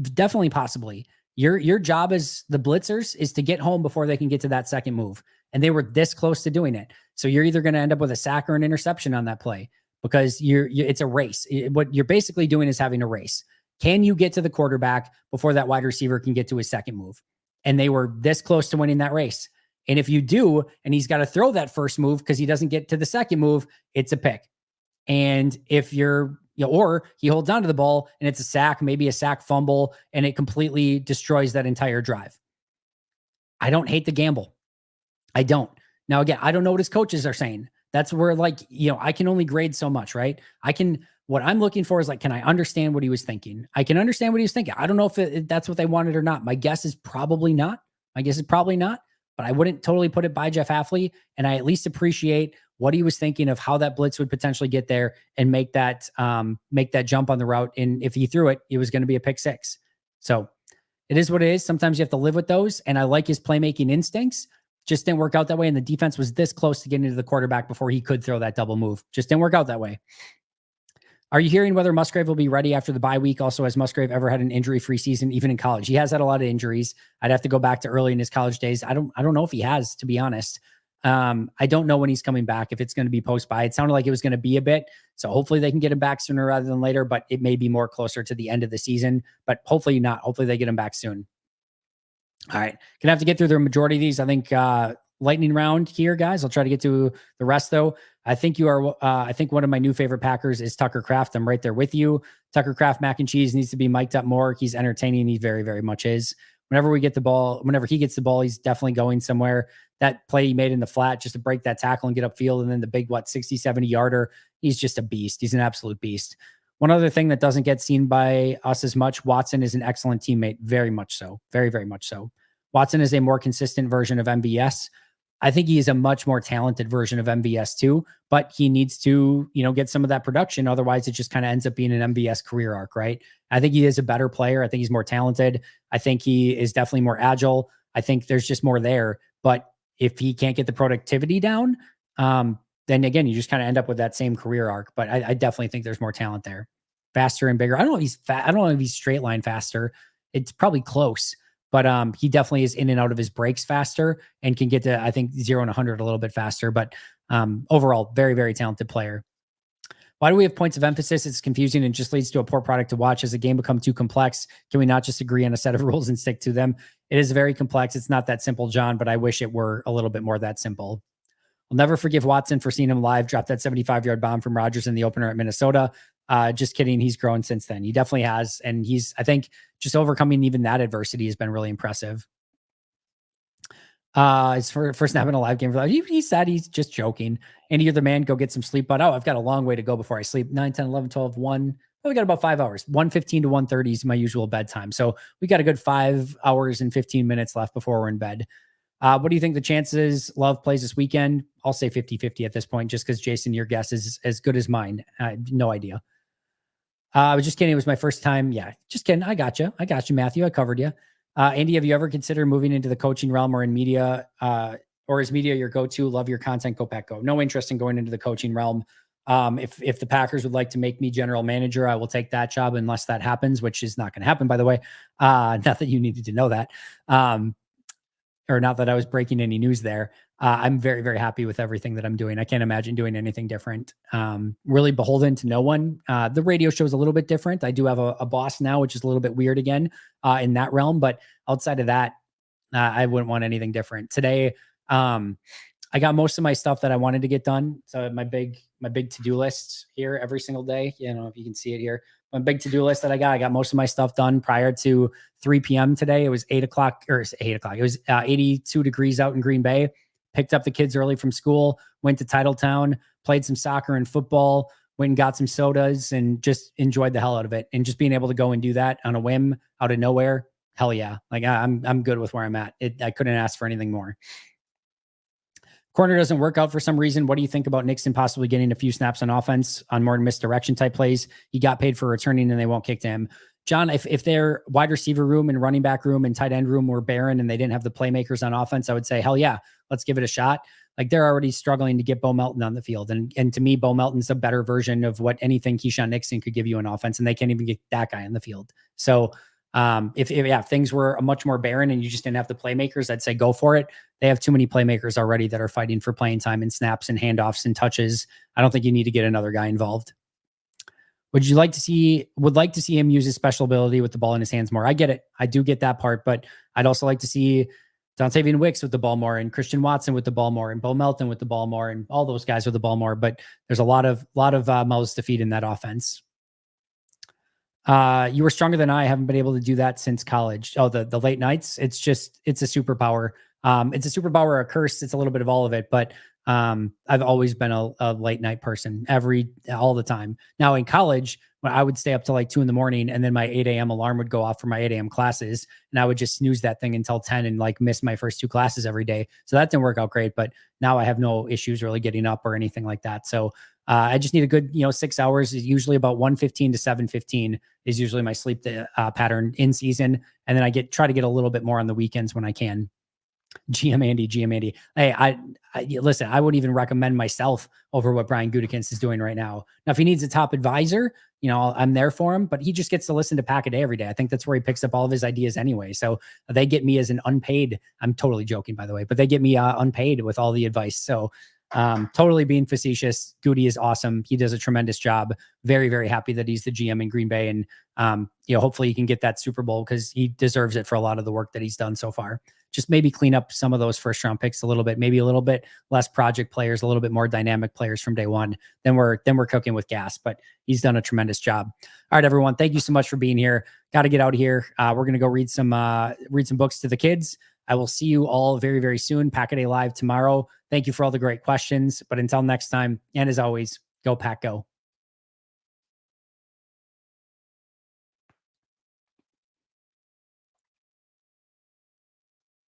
Definitely possibly. Your job as the blitzers is to get home before they can get to that second move. And they were this close to doing it. So you're either going to end up with a sack or an interception on that play because it's a race. What you're basically doing is having a race. Can you get to the quarterback before that wide receiver can get to his second move? And they were this close to winning that race. And if you do, and he's got to throw that first move because he doesn't get to the second move, it's a pick. And if or he holds on to the ball and it's a sack, maybe a sack fumble, and it completely destroys that entire drive. I don't hate the gamble. I don't. Now, again, I don't know what his coaches are saying. That's where I can only grade so much, right? What I'm looking for is like, can I understand what he was thinking? I can understand what he was thinking. I don't know if that's what they wanted or not. My guess is probably not. But I wouldn't totally put it by Jeff Hafley. And I at least appreciate what he was thinking of how that blitz would potentially get there and make that jump on the route. And if he threw it, it was going to be a pick six. So it is what it is. Sometimes you have to live with those. And I like his playmaking instincts. Just didn't work out that way. And the defense was this close to getting to the quarterback before he could throw that double move. Just didn't work out that way. Are you hearing whether Musgrave will be ready after the bye week? Also, has Musgrave ever had an injury-free season, even in college? He has had a lot of injuries. I'd have to go back to early in his college days. I don't know if he has, to be honest. I don't know when he's coming back, if it's going to be post-bye. It sounded like it was going to be a bit. So hopefully they can get him back sooner rather than later, but it may be more closer to the end of the season, but hopefully not. Hopefully they get him back soon. All right. Gonna have to get through the majority of these. I think, lightning round here, guys. I'll try to get to the rest though. I think I think one of my new favorite Packers is Tucker Kraft. I'm right there with you. Tucker Kraft mac and cheese needs to be mic'd up more. He's entertaining. He very, very much is. Whenever he gets the ball, he's definitely going somewhere. That play he made in the flat just to break that tackle and get upfield. And then the big, 60, 70 yarder. He's just a beast. He's an absolute beast. One other thing that doesn't get seen by us as much, Watson is an excellent teammate. Very much so. Very, very much so. Watson is a more consistent version of MVS. I think he is a much more talented version of MVS too, but he needs to, get some of that production. Otherwise it just kind of ends up being an MVS career arc, right? I think he is a better player. I think he's more talented. I think he is definitely more agile. I think there's just more there, but if he can't get the productivity down, then again, you just kind of end up with that same career arc, but I definitely think there's more talent there. Faster and bigger. I don't know if he's straight line faster. It's probably close, but he definitely is in and out of his breaks faster and can get to, I think, 0 and 100 a little bit faster. But overall, very, very talented player. Why do we have points of emphasis? It's confusing and just leads to a poor product to watch. As the game become too complex, can we not just agree on a set of rules and stick to them? It is very complex. It's not that simple, John, but I wish it were a little bit more that simple. I'll never forgive Watson for seeing him live drop that 75-yard bomb from Rodgers in the opener at Minnesota. Just kidding. He's grown since then. He definitely has. And he's, I think, just overcoming even that adversity has been really impressive. It's for first snap in a live game. He said he's just joking. Andy, you're the man. Go get some sleep. But I've got a long way to go before I sleep. 9, 10, 11, 12, 1. We got about 5 hours. 1:15 to 1:30 is my usual bedtime. So we got a good 5 hours and 15 minutes left before we're in bed. What do you think the chances Love plays this weekend? I'll say 50-50 at this point, just because, Jason, your guess is as good as mine. No idea. I was just kidding. It was my first time. Yeah, just kidding. I got you, Matthew. I covered you. Andy, have you ever considered moving into the coaching realm or in media? Or is media your go-to? Love your content. Go Pack Go. No interest in going into the coaching realm. If the Packers would like to make me general manager, I will take that job unless that happens, which is not going to happen, by the way. Not that you needed to know that. Or not that I was breaking any news there. I'm very, very happy with everything that I'm doing. I can't imagine doing anything different. Really beholden to no one. The radio show is a little bit different. I do have a boss now, which is a little bit weird again in that realm. But outside of that, I wouldn't want anything different. Today, I got most of my stuff that I wanted to get done. So my big to-do list here every single day. You know, if you can see it here. My big to-do list that I got most of my stuff done prior to 3 p.m. today. It was 8 o'clock. It was 82 degrees out in Green Bay. Picked up the kids early from school, went to Titletown, played some soccer and football, went and got some sodas and just enjoyed the hell out of it. And just being able to go and do that on a whim out of nowhere. Hell yeah. Like I'm good with where I'm at. I couldn't ask for anything more. Corner doesn't work out for some reason. What do you think about Nixon possibly getting a few snaps on offense on more misdirection type plays? He got paid for returning and they won't kick to him. John, if their wide receiver room and running back room and tight end room were barren and they didn't have the playmakers on offense, I would say, hell yeah, let's give it a shot. Like they're already struggling to get Bo Melton on the field. And to me, Bo Melton's a better version of what anything Keyshawn Nixon could give you on offense. And they can't even get that guy on the field. So if things were much more barren and you just didn't have the playmakers, I'd say go for it. They have too many playmakers already that are fighting for playing time and snaps and handoffs and touches. I don't think you need to get another guy involved. Would like to see him use his special ability with the ball in his hands more? I get it. I do get that part, but I'd also like to see Dontavian Wicks with the ball more and Christian Watson with the ball more and Bo Melton with the ball more and all those guys with the ball more. But there's a lot of mouths to feed in that offense. You were stronger than I haven't been able to do that since college. Oh, the late nights. It's a superpower. It's a superpower or a curse. It's a little bit of all of it, but I've always been a late night person all the time. Now in college, when I would stay up till like 2 a.m. and then my 8 a.m. alarm would go off for my 8 a.m. classes and I would just snooze that thing until 10 and like miss my first 2 classes every day. So that didn't work out great, but now I have no issues really getting up or anything like that. So I just need a good, 6 hours. Usually about 1:15 to 7:15 is usually my sleep pattern in season. And then I try to get a little bit more on the weekends when I can. GM Andy. Hey, I listen, I would even recommend myself over what Brian Gutekunst is doing right now. Now, if he needs a top advisor, I'm there for him, but he just gets to listen to Pack a Day every day. I think that's where he picks up all of his ideas anyway. So they get me as an unpaid, I'm totally joking, by the way, but they get me unpaid with all the advice. So totally being facetious. Goody is awesome. He does a tremendous job. Very, very happy that he's the GM in Green Bay. And, hopefully he can get that Super Bowl because he deserves it for a lot of the work that he's done so far. Just maybe clean up some of those first round picks a little bit, maybe a little bit less project players, a little bit more dynamic players from day one. Then we're cooking with gas, but he's done a tremendous job. All right, everyone. Thank you so much for being here. Got to get out of here. We're going to go read some books to the kids. I will see you all very, very soon. Pack a Day Live tomorrow. Thank you for all the great questions. But until next time, and as always, go Pack Go.